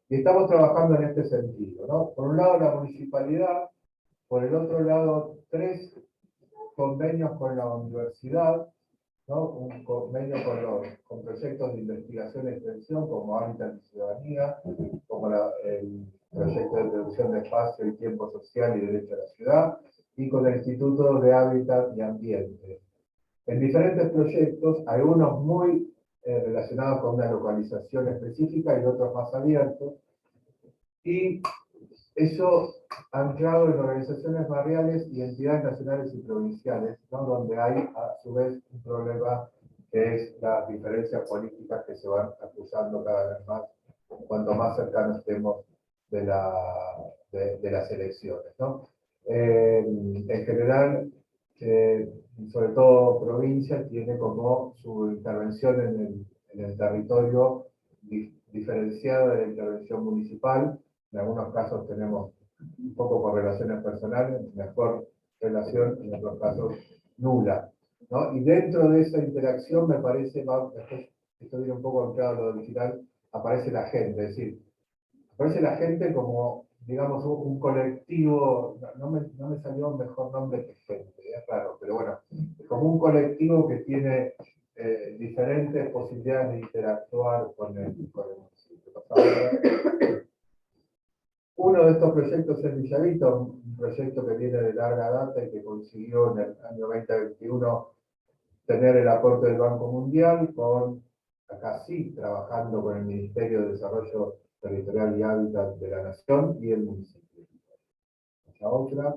Y estamos trabajando en este sentido, ¿no? Por un lado la municipalidad, por el otro lado 3 convenios con la universidad, ¿no? Un convenio con proyectos de investigación y extensión como Hábitat y Ciudadanía, como el proyecto de producción de espacio y tiempo social y derecho a la ciudad, y con el Instituto de Hábitat y Ambiente. En diferentes proyectos, algunos muy relacionados con una localización específica y otros más abiertos, y eso anclado en organizaciones barriales y entidades nacionales y provinciales, ¿no? Donde hay a su vez un problema que es las diferencias políticas que se van acusando cada vez más, cuanto más cercanos estemos de las elecciones, ¿no? En general, sobre todo provincia, tiene como su intervención en el territorio diferenciada de la intervención municipal. En algunos casos tenemos un poco por relaciones personales, mejor relación, en otros casos nula, ¿no? Y dentro de esa interacción me parece, esto viene un poco anclado a lo digital, aparece la gente, es decir, aparece la gente como, digamos, un colectivo, no me salió un mejor nombre que gente, es raro, pero bueno, como un colectivo que tiene diferentes posibilidades de interactuar con el municipio. Uno de estos proyectos es Villavita, un proyecto que viene de larga data y que consiguió en el año 2021 tener el aporte del Banco Mundial, acá sí, trabajando con el Ministerio de Desarrollo Territorial y Hábitat de la Nación y el municipio. La otra,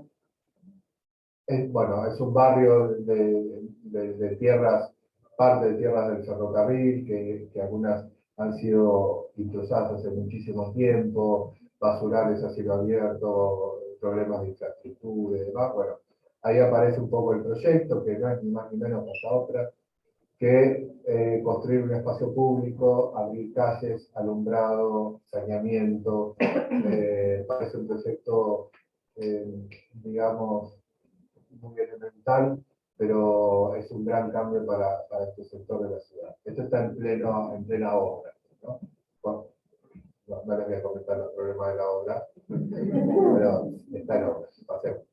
bueno, es un barrio de tierras, parte de tierras del ferrocarril, que algunas han sido intrusadas hace muchísimo tiempo, basurales a cielo abierto, problemas de infraestructura y demás. Bueno, ahí aparece un poco el proyecto, que no es ni más ni menos que la otra, que construir un espacio público, abrir calles, alumbrado, saneamiento. Parece un proyecto, digamos, muy elemental, pero es un gran cambio para este sector de la ciudad. Esto está en plena obra, ¿no? Bueno, no les voy a comentar los problemas de la obra, pero está en obra, pasemos.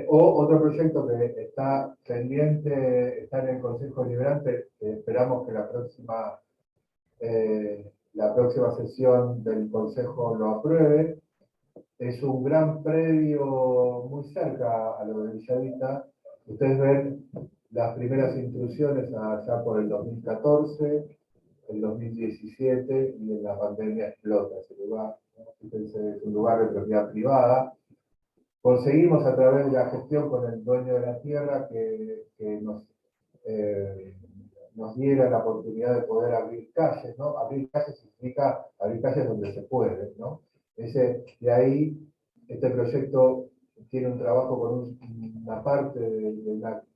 O otro proyecto que está pendiente, está en el Consejo Deliberante, que esperamos que la próxima sesión del Consejo lo apruebe. Es un gran predio muy cerca a lo de Villavita. Ustedes ven las primeras intrusiones allá por el 2014, el 2017, y en la pandemia explota ese lugar, ¿no? Fíjense, es un lugar de propiedad privada. Conseguimos a través de la gestión con el dueño de la tierra que nos diera la oportunidad de poder abrir calles, ¿no? Abrir calles significa abrir calles donde se puede, ¿no? De ahí, este proyecto tiene un trabajo con una parte de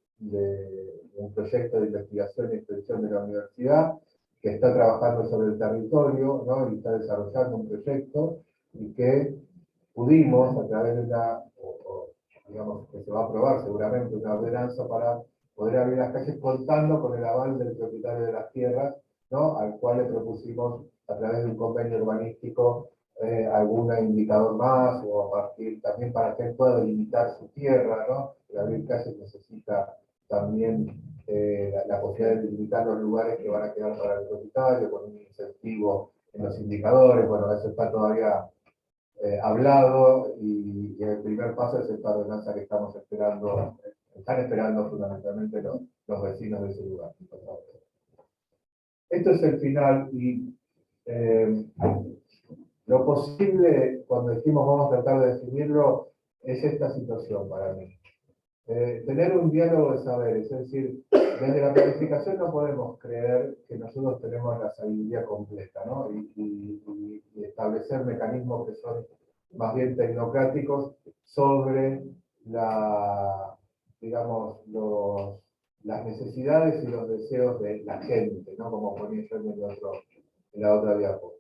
un proyecto de investigación y extensión de la universidad, que está trabajando sobre el territorio, ¿no? Y está desarrollando un proyecto, y que pudimos, a través de digamos que se va a aprobar seguramente una ordenanza para poder abrir las calles, contando con el aval del propietario de las tierras, ¿no? Al cual le propusimos, a través de un convenio urbanístico, algún indicador más, o a partir también para que él pueda delimitar su tierra, ¿no? El abrir calles necesita también la posibilidad de delimitar los lugares que van a quedar para el propietario, con un incentivo en los indicadores. Bueno, eso está todavía hablado, y el primer paso es esta ordenanza que estamos esperando, están esperando fundamentalmente los vecinos de ese lugar. Esto es el final, y lo posible, cuando decimos vamos a tratar de definirlo, es esta situación para mí. Tener un diálogo de saberes, es decir, desde la planificación no podemos creer que nosotros tenemos la sabiduría completa, ¿no? Y establecer mecanismos que son más bien tecnocráticos sobre digamos, las necesidades y los deseos de la gente, ¿no? Como ponía yo en la otra diapo.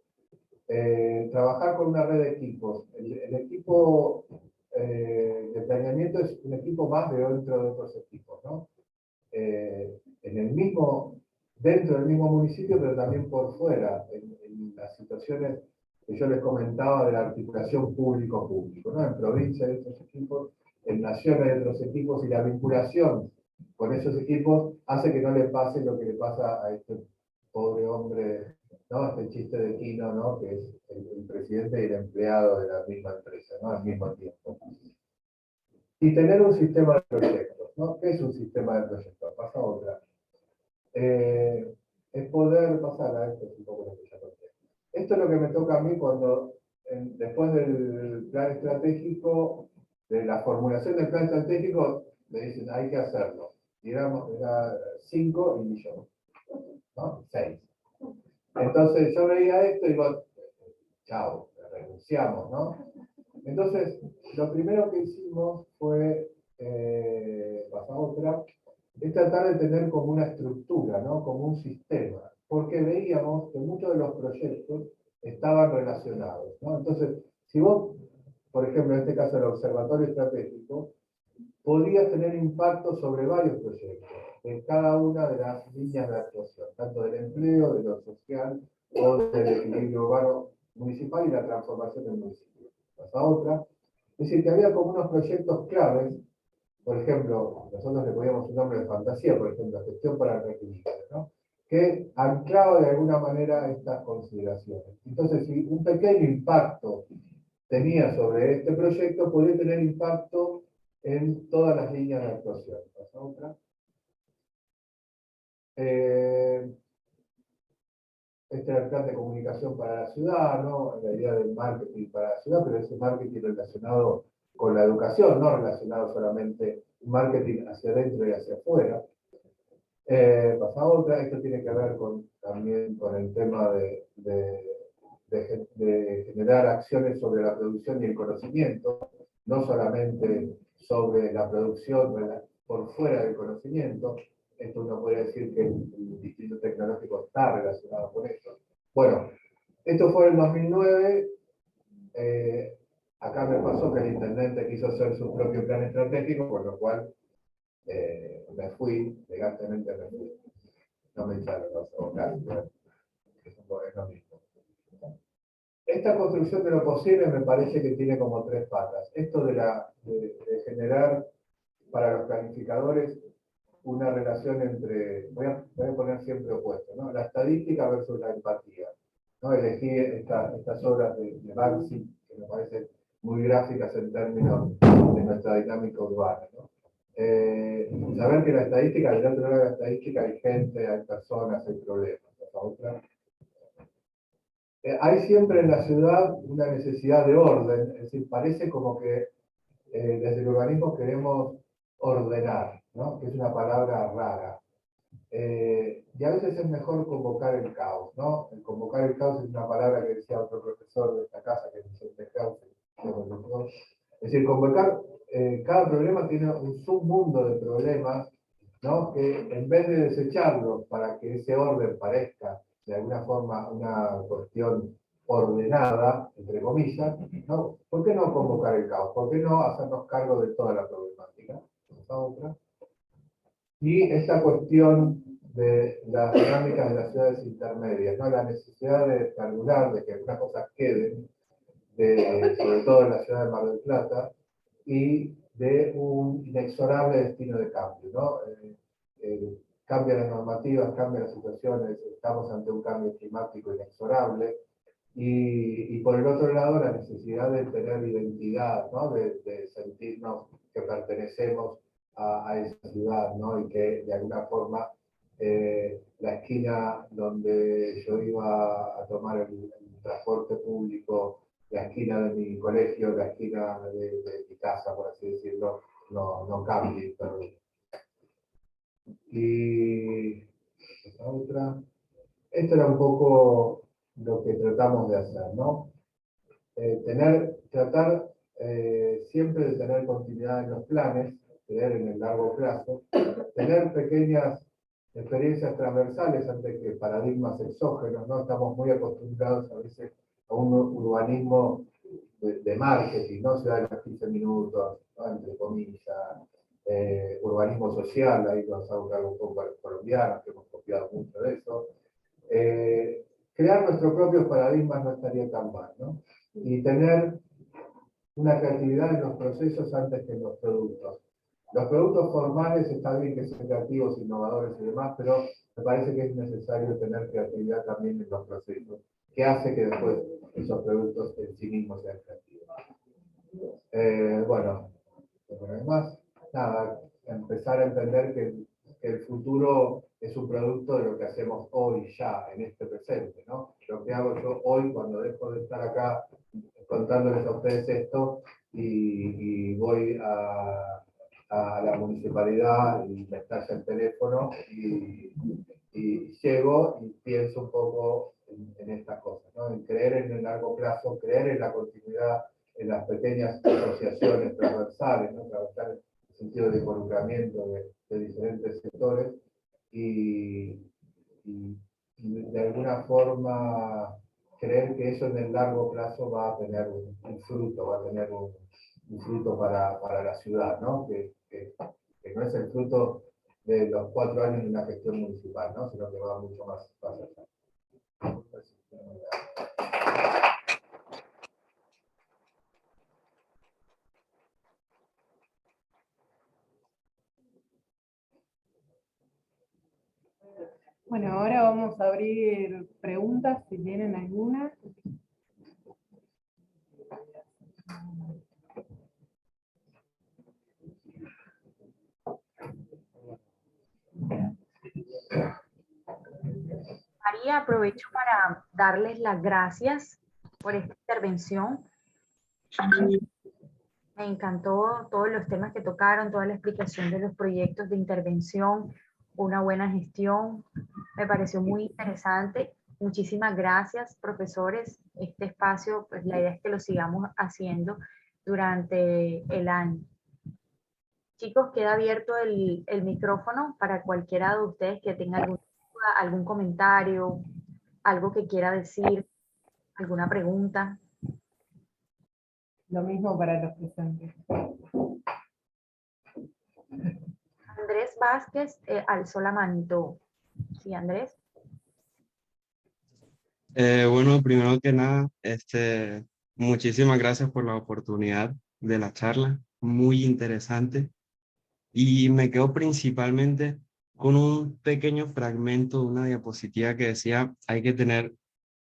Trabajar con una red de equipos. El equipo de planeamiento es un equipo más dentro de otros equipos, ¿no? Dentro del mismo municipio, pero también por fuera, en las situaciones que yo les comentaba de la articulación público-público, ¿no? En provincia hay otros equipos, en naciones hay otros equipos, y la vinculación con esos equipos hace que no le pase lo que le pasa a este pobre hombre, ¿no? Este chiste de Quino, ¿no? Que es el presidente y el empleado de la misma empresa, ¿no? Al mismo tiempo. Y tener un sistema de proyectos, ¿no? ¿Qué es un sistema de proyectos? Pasa otra. Es poder pasar a esto, es un poco lo que ya conté. Esto es lo que me toca a mí cuando, después del plan estratégico, de la formulación del plan estratégico, me dicen, hay que hacerlo. Digamos, era 5 y yo, ¿no? 6. Entonces yo veía esto y digo, chao, renunciamos, ¿no? Entonces, lo primero que hicimos fue, pasamos otra, es tratar de tener como una estructura, ¿no? Como un sistema, porque veíamos que muchos de los proyectos estaban relacionados, ¿no? Entonces, si vos, por ejemplo, en este caso el observatorio estratégico, podías tener impacto sobre varios proyectos, en cada una de las líneas de actuación, tanto del empleo, de lo social, o del equilibrio urbano municipal y la transformación del municipio. Pasa otra, es decir, que había como unos proyectos claves. Por ejemplo, nosotros le poníamos un nombre de fantasía, por ejemplo, gestión para el reequilibrio, ¿no? Que anclaba de alguna manera estas consideraciones. Entonces, si un pequeño impacto tenía sobre este proyecto, podía tener impacto en todas las líneas de actuación. ¿Pasa otra? Este era el plan de comunicación para la ciudad, ¿no? La idea del marketing para la ciudad, pero ese marketing relacionado con la educación, no relacionado solamente marketing hacia adentro y hacia afuera. Pasa otra, esto tiene que ver también con el tema de generar acciones sobre la producción y el conocimiento, no solamente sobre la producción por fuera del conocimiento. esto uno puede decir que el distrito tecnológico está relacionado con esto. Bueno, esto fue en 2009. Acá me pasó que el intendente quiso hacer su propio plan estratégico, con lo cual me fui, elegantemente me fui. No me echaron los abogados, es lo mismo. Esta construcción de lo posible me parece que tiene como tres patas. Esto de generar para los planificadores una relación entre, voy a poner siempre opuesto, ¿no? La estadística versus la empatía. ¿No? Elegí estas obras de Banksy, que me parecen muy gráficas en términos de nuestra dinámica urbana, ¿no? Saber que la estadística, del otro lado de la estadística hay gente, hay personas, hay problemas. Hay siempre en la ciudad una necesidad de orden, es decir, parece como que desde el urbanismo queremos ordenar, ¿no? Que es una palabra rara. Y a veces es mejor convocar el caos, ¿no? El convocar el caos es una palabra que decía otro profesor de esta casa, que es Vicente Krause. Es decir, convocar, cada problema tiene un submundo de problemas, ¿no? Que en vez de desecharlos para que ese orden parezca de alguna forma una cuestión ordenada, entre comillas, ¿no? ¿Por qué no convocar el caos? ¿Por qué no hacernos cargo de toda la problemática? Esa otra. Y esta cuestión de las dinámicas de las ciudades intermedias, ¿no? La necesidad de perdurar, de que algunas cosas queden, sobre todo en la ciudad de Mar del Plata, y de un inexorable destino de cambio, ¿no? Cambian las normativas, cambian las situaciones, estamos ante un cambio climático inexorable, y por el otro lado la necesidad de tener identidad, ¿no? De sentirnos que pertenecemos a esa ciudad, ¿no? Y que de alguna forma la esquina donde yo iba a tomar el transporte público, la esquina de mi colegio, la esquina de mi casa, por así decirlo, no cambie. Pero... Y esta otra. Esto era un poco lo que tratamos de hacer, ¿no? Tratar siempre de tener continuidad en los planes, tener en el largo plazo, tener pequeñas experiencias transversales antes que paradigmas exógenos, ¿no? Estamos muy acostumbrados a veces a un urbanismo de marketing, ¿no? Ciudad de los 15 minutos, ¿no? Entre comillas, urbanismo social, ahí nos hago cargo un poco a los colombianos, que hemos copiado mucho de eso. Crear nuestros propios paradigmas no estaría tan mal, ¿no? Y tener una creatividad en los procesos antes que en los productos. Los productos formales está bien que sean creativos, innovadores y demás, pero me parece que es necesario tener creatividad también en los procesos, que hace que después esos productos en sí mismos sean creativos. Bueno, además, nada, empezar a entender que el futuro es un producto de lo que hacemos hoy ya, en este presente, ¿no? Lo que hago yo hoy cuando dejo de estar acá contándoles a ustedes esto y voy a la municipalidad y me estalla el teléfono y llego y pienso un poco en estas cosas, ¿no? En creer en el largo plazo, creer en la continuidad, en las pequeñas asociaciones transversales, ¿no? Transversales en el sentido de involucramiento de diferentes sectores y de alguna forma creer que eso en el largo plazo va a tener un fruto, va a tener un fruto para la ciudad, ¿no? Que no es el fruto de los 4 años de una gestión municipal, ¿no? Sino que va mucho más allá. Bueno, ahora vamos a abrir preguntas si tienen alguna. María, aprovecho para darles las gracias por esta intervención. Me encantó todos los temas que tocaron, toda la explicación de los proyectos de intervención, una buena gestión. Me pareció muy interesante. Muchísimas gracias, profesores. Este espacio, pues la idea es que lo sigamos haciendo durante el año. Chicos, queda abierto el micrófono para cualquiera de ustedes que tenga alguna duda, algún comentario, algo que quiera decir, alguna pregunta. Lo mismo para los presentes. Andrés Vázquez alzó la manito. Sí, Andrés. Bueno, primero que nada, muchísimas gracias por la oportunidad de la charla, muy interesante. Y me quedo principalmente con un pequeño fragmento de una diapositiva que decía, hay que tener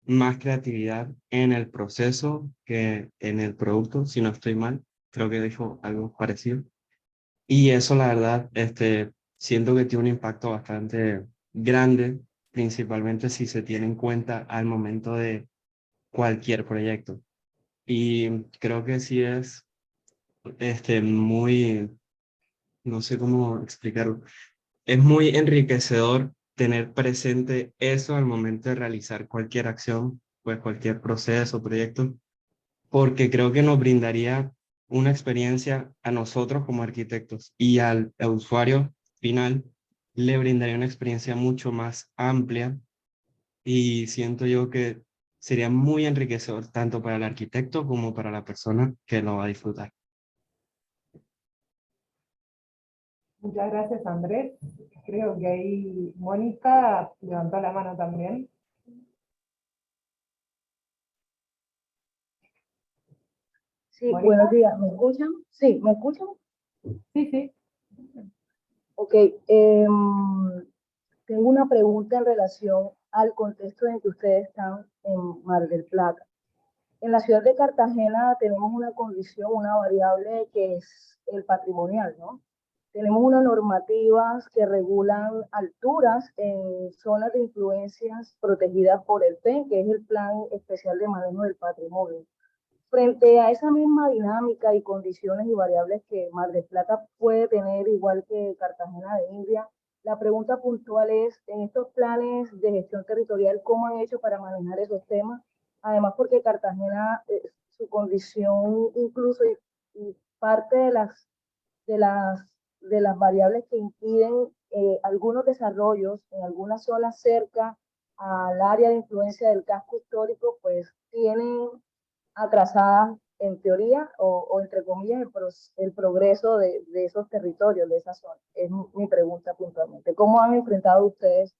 más creatividad en el proceso que en el producto, si no estoy mal, creo que dijo algo parecido. Y eso, la verdad, siento que tiene un impacto bastante grande, principalmente si se tiene en cuenta al momento de cualquier proyecto. Y creo que sí es muy, no sé cómo explicarlo, es muy enriquecedor tener presente eso al momento de realizar cualquier acción, pues cualquier proceso, proyecto, porque creo que nos brindaría una experiencia a nosotros como arquitectos y al usuario final le brindaría una experiencia mucho más amplia y siento yo que sería muy enriquecedor tanto para el arquitecto como para la persona que lo va a disfrutar. Muchas gracias, Andrés. Creo que ahí Mónica levantó la mano también. Sí, Mónica. buenos días. ¿Me escuchan? Sí, ¿me escuchan? Sí, sí. Ok. Tengo una pregunta en relación al contexto en que ustedes están en Mar del Plata. En la ciudad de Cartagena tenemos una condición, una variable que es el patrimonial, ¿no? Tenemos unas normativas que regulan alturas en zonas de influencias protegidas por el PEN, que es el Plan Especial de Manejo del Patrimonio. Frente a esa misma dinámica y condiciones y variables que Mar del Plata puede tener, igual que Cartagena de India, la pregunta puntual es, en estos planes de gestión territorial, ¿cómo han hecho para manejar esos temas? Además, porque Cartagena, su condición incluso y parte de las, de las variables que impiden algunos desarrollos en algunas zonas cerca al área de influencia del casco histórico, pues tienen atrasadas en teoría o entre comillas el progreso de esos territorios, de esa zona. Es mi pregunta puntualmente. ¿Cómo han enfrentado ustedes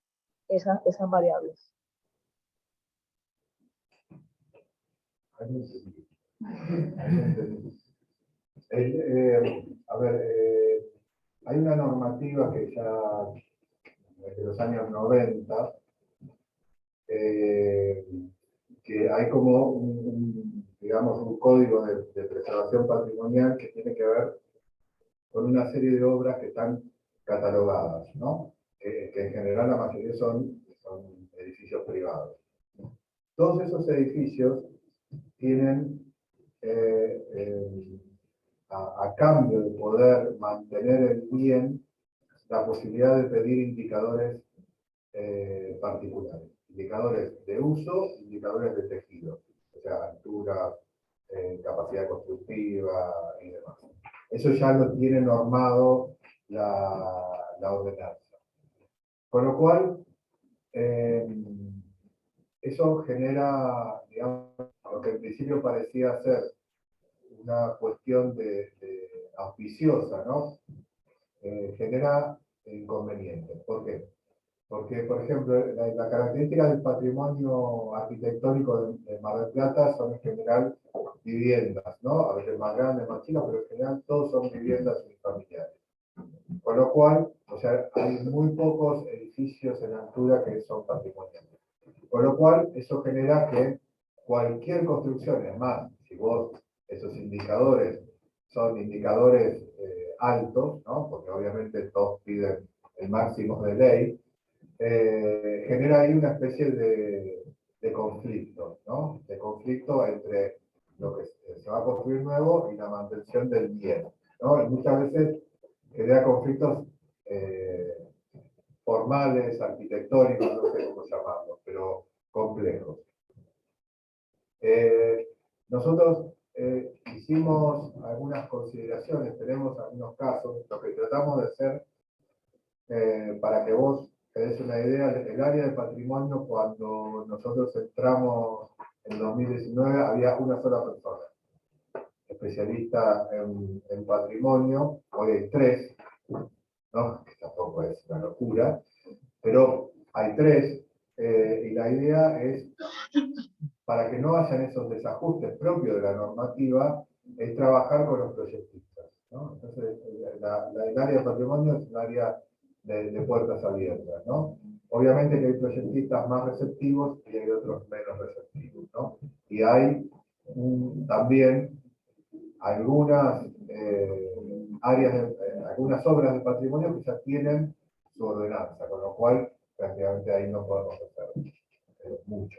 esas variables? A ver, hay una normativa que ya desde los años 90, que hay como digamos, un código de preservación patrimonial que tiene que ver con una serie de obras que están catalogadas, ¿no? Que en general la mayoría son edificios privados. Todos esos edificios tienen, a cambio de poder mantener el bien, la posibilidad de pedir indicadores particulares, indicadores de uso, indicadores de tejido, o sea, altura, capacidad constructiva y demás. Eso ya lo tiene normado la ordenanza. Con lo cual, eso genera, digamos, lo que en principio parecía ser una cuestión de auspiciosa, ¿no? Genera inconvenientes. ¿Por qué? Porque, por ejemplo, la característica del patrimonio arquitectónico de Mar del Plata son en general viviendas, ¿no? A veces más grandes, más chicas, pero en general todos son viviendas unifamiliares. Con lo cual, o sea, hay muy pocos edificios en altura que son patrimoniales. Con lo cual, eso genera que cualquier construcción, además, si vos esos indicadores son indicadores altos, ¿no? Porque obviamente todos piden el máximo de ley, genera ahí una especie de conflicto, ¿no? De conflicto entre lo que se va a construir nuevo y la mantención del bien, ¿no? Y muchas veces genera conflictos formales, arquitectónicos, no sé cómo llamarlos, pero complejos. Nosotros hicimos algunas consideraciones, tenemos algunos casos, lo que tratamos de hacer, para que vos te des una idea, el área de patrimonio, cuando nosotros entramos en 2019, había una sola persona, especialista en patrimonio. Hoy hay 3, ¿no? Que tampoco es una locura, pero hay 3, y la idea es, para que no hayan esos desajustes propios de la normativa, es trabajar con los proyectistas, ¿no? Entonces, el área de patrimonio es un área de puertas abiertas, ¿no? Obviamente que hay proyectistas más receptivos y hay otros menos receptivos, ¿no? Y hay también algunas algunas obras de patrimonio que ya tienen su ordenanza, con lo cual prácticamente ahí no podemos hacer mucho.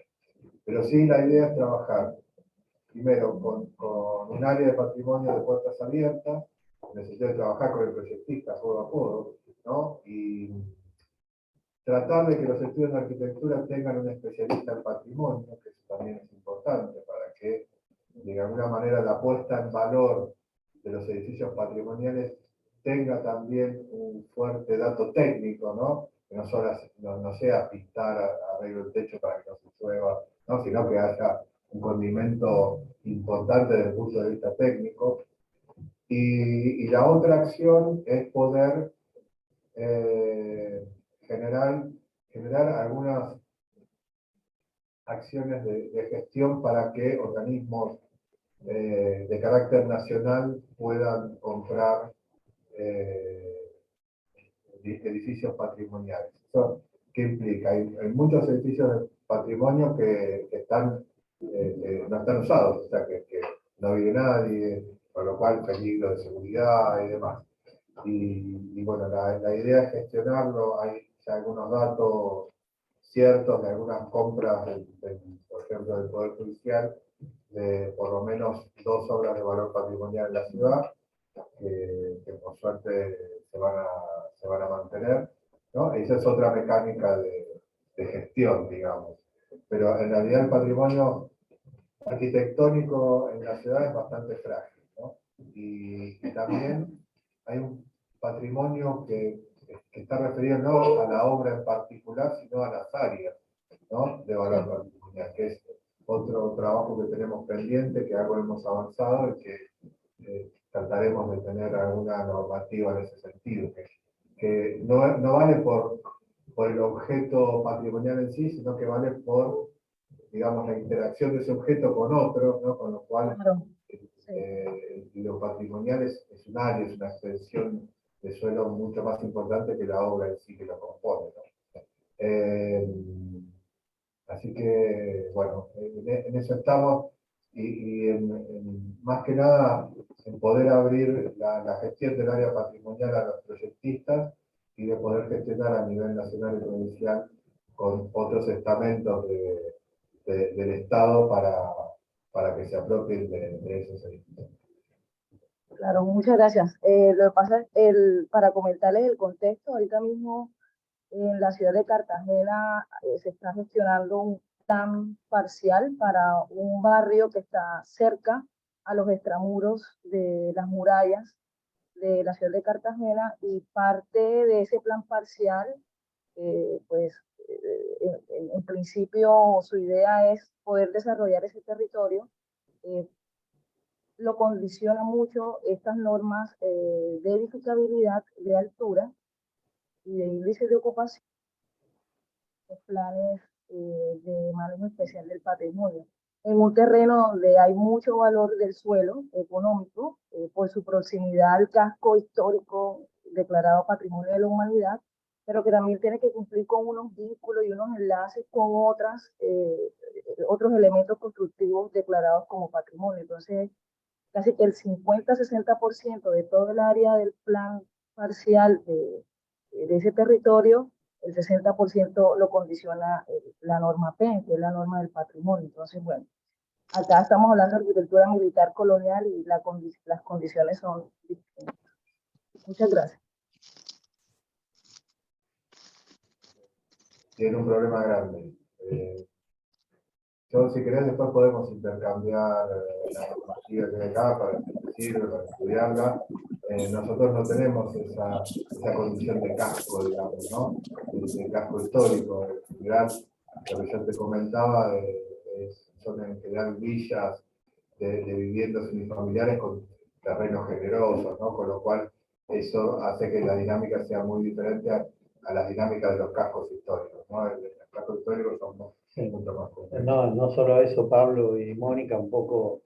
Pero sí, la idea es trabajar primero con un área de patrimonio de puertas abiertas, necesito trabajar con el proyectista codo a codo, ¿no? Y tratar de que los estudios de arquitectura tengan un especialista en patrimonio, que eso también es importante para que de alguna manera la puesta en valor de los edificios patrimoniales tenga también un fuerte dato técnico, ¿no? Que no sea pintar arreglo el techo para que no se llueva, ¿no? Sino que haya un condimento importante desde el punto de vista técnico. Y la otra acción es poder generar algunas acciones de gestión para que organismos de carácter nacional puedan comprar edificios patrimoniales. ¿Eso qué implica? Hay muchos edificios de patrimonio que no están usados, o sea, que no vive nadie, con lo cual peligro de seguridad y demás. Y bueno, la idea es gestionarlo. Hay ya algunos datos ciertos de algunas compras, por ejemplo, del Poder Judicial, de por lo menos 2 obras de valor patrimonial en la ciudad, que por suerte se van a mantener, ¿no? Esa es otra mecánica de gestión, digamos. Pero en realidad el patrimonio arquitectónico en la ciudad es bastante frágil, ¿no? Y también hay un patrimonio que está referido no a la obra en particular, sino a las áreas, ¿no? De valor patrimonial, que es otro trabajo que tenemos pendiente, que algo hemos avanzado y que trataremos de tener alguna normativa en ese sentido, que no vale por el objeto patrimonial en sí, sino que vale por, digamos, la interacción de ese objeto con otro, ¿no? Con lo cual Claro. lo patrimonial es un área, es una extensión de suelo mucho más importante que la obra en sí que lo compone, ¿no? Así que, bueno, en eso estamos, y más que nada en poder abrir la gestión del área patrimonial a los proyectistas y de poder gestionar a nivel nacional y provincial con otros estamentos del Estado para que se apropien de esos edificios. Claro, muchas gracias. Lo que pasa es, para comentarles el contexto, ahorita mismo en la ciudad de Cartagena se está gestionando un plan parcial para un barrio que está cerca a los extramuros de las murallas de la ciudad de Cartagena, y parte de ese plan parcial, en principio su idea es poder desarrollar ese territorio. Lo condiciona mucho estas normas de edificabilidad, de altura y de índice de ocupación, los planes de manejo especial del patrimonio. En un terreno donde hay mucho valor del suelo económico, por su proximidad al casco histórico declarado Patrimonio de la Humanidad, pero que también tiene que cumplir con unos vínculos y unos enlaces con otros elementos constructivos declarados como patrimonio. Entonces, casi que el 50-60% de todo el área del plan parcial de ese territorio, el 60% lo condiciona la norma PEN, que es la norma del patrimonio. Entonces, bueno, acá estamos hablando de arquitectura militar colonial y las condiciones son distintas. Muchas gracias. Tiene un problema grande. Yo, si querés, después podemos intercambiar la normativa que hay acá para que sirve, para estudiarla. Nosotros no tenemos esa condición de casco, digamos, ¿no? De casco histórico. En general, lo que yo te comentaba, son en general villas de viviendas unifamiliares con terrenos generosos, ¿no? Con lo cual eso hace que la dinámica sea muy diferente a las dinámicas de los cascos históricos, ¿no? Los cascos históricos son mucho más complejos. No solo eso, Pablo y Mónica, un poco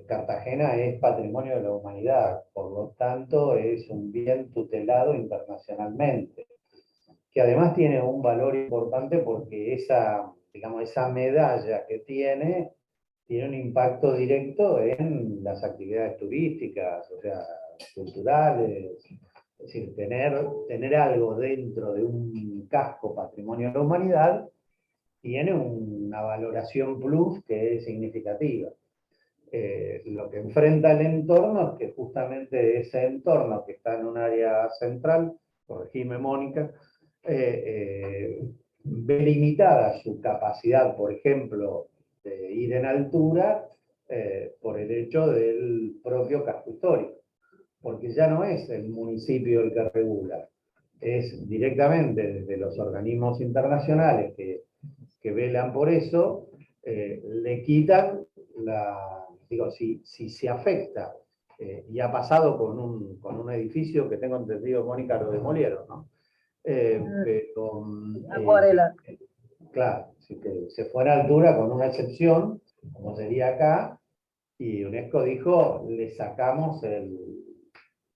Cartagena es patrimonio de la humanidad, por lo tanto es un bien tutelado internacionalmente, que además tiene un valor importante porque digamos, esa medalla que tiene un impacto directo en las actividades turísticas, o sea, culturales. Es decir, tener algo dentro de un casco patrimonio de la humanidad tiene una valoración plus que es significativa. Lo que enfrenta el entorno es que justamente ese entorno que está en un área central, corregime Mónica, ve limitada su capacidad, por ejemplo, de ir en altura por el hecho del propio casco histórico, porque ya no es el municipio el que regula, es directamente desde los organismos internacionales que velan por eso, le quitan si se afecta, y ha pasado con un edificio que tengo entendido, Mónica, lo demolieron, ¿no? Acuarela. Claro, si se fue a altura con una excepción, como sería acá, y UNESCO dijo, le sacamos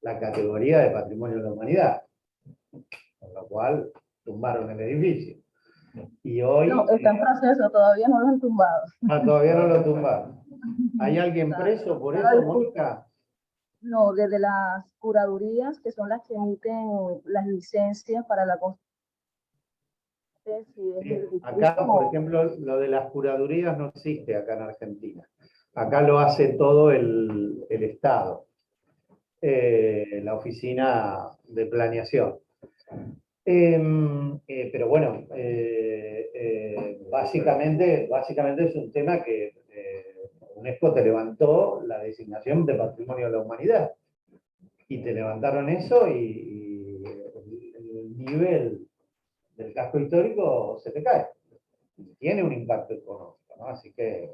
la categoría de Patrimonio de la Humanidad, con lo cual tumbaron el edificio. Y hoy... No, está en proceso, todavía no lo han tumbado. Todavía no lo tumbaron. ¿Hay alguien preso por eso, Mónica? No, desde las curadurías, que son las que emiten las licencias para la construcción. Acá, por ejemplo, lo de las curadurías no existe acá en Argentina. Acá lo hace todo el Estado, la Oficina de Planeación. Pero bueno, básicamente es un tema que UNESCO te levantó la designación de Patrimonio de la Humanidad. Y te levantaron eso y el nivel del casco histórico se te cae. Tiene un impacto económico, ¿no? Así que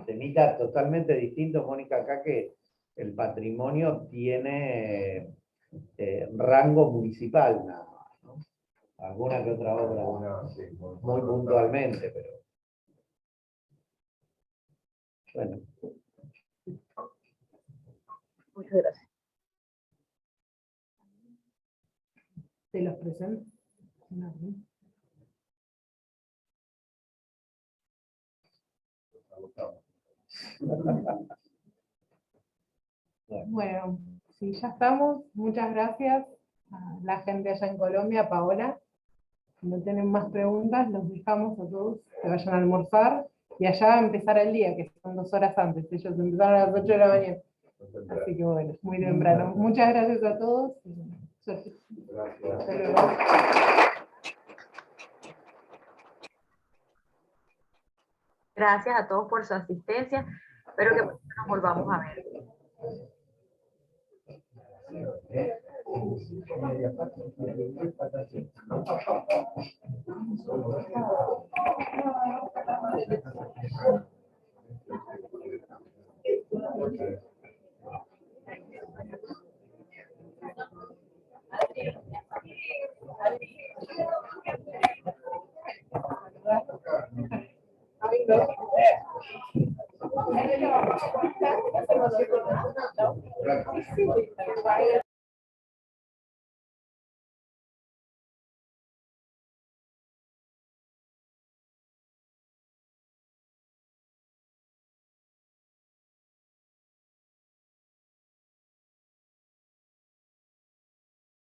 temita totalmente distinto, Mónica, acá que el patrimonio tiene rango municipal nada más, ¿no? Alguna que otra obra, Sí, muy puntualmente, pero bueno. Muchas gracias. ¿Se los presento? No. Bueno, si ya estamos, muchas gracias a la gente allá en Colombia, Paola. Si no tienen más preguntas, los dejamos a todos que vayan a almorzar y allá va a empezar el día, que son 2 horas antes. Ellos empezaron a las 8 de la mañana. Así que bueno, muy temprano. Muchas gracias a todos. Suerte. Gracias. Hasta luego. Gracias a todos por su asistencia. Espero que nos volvamos a ver. Gracias.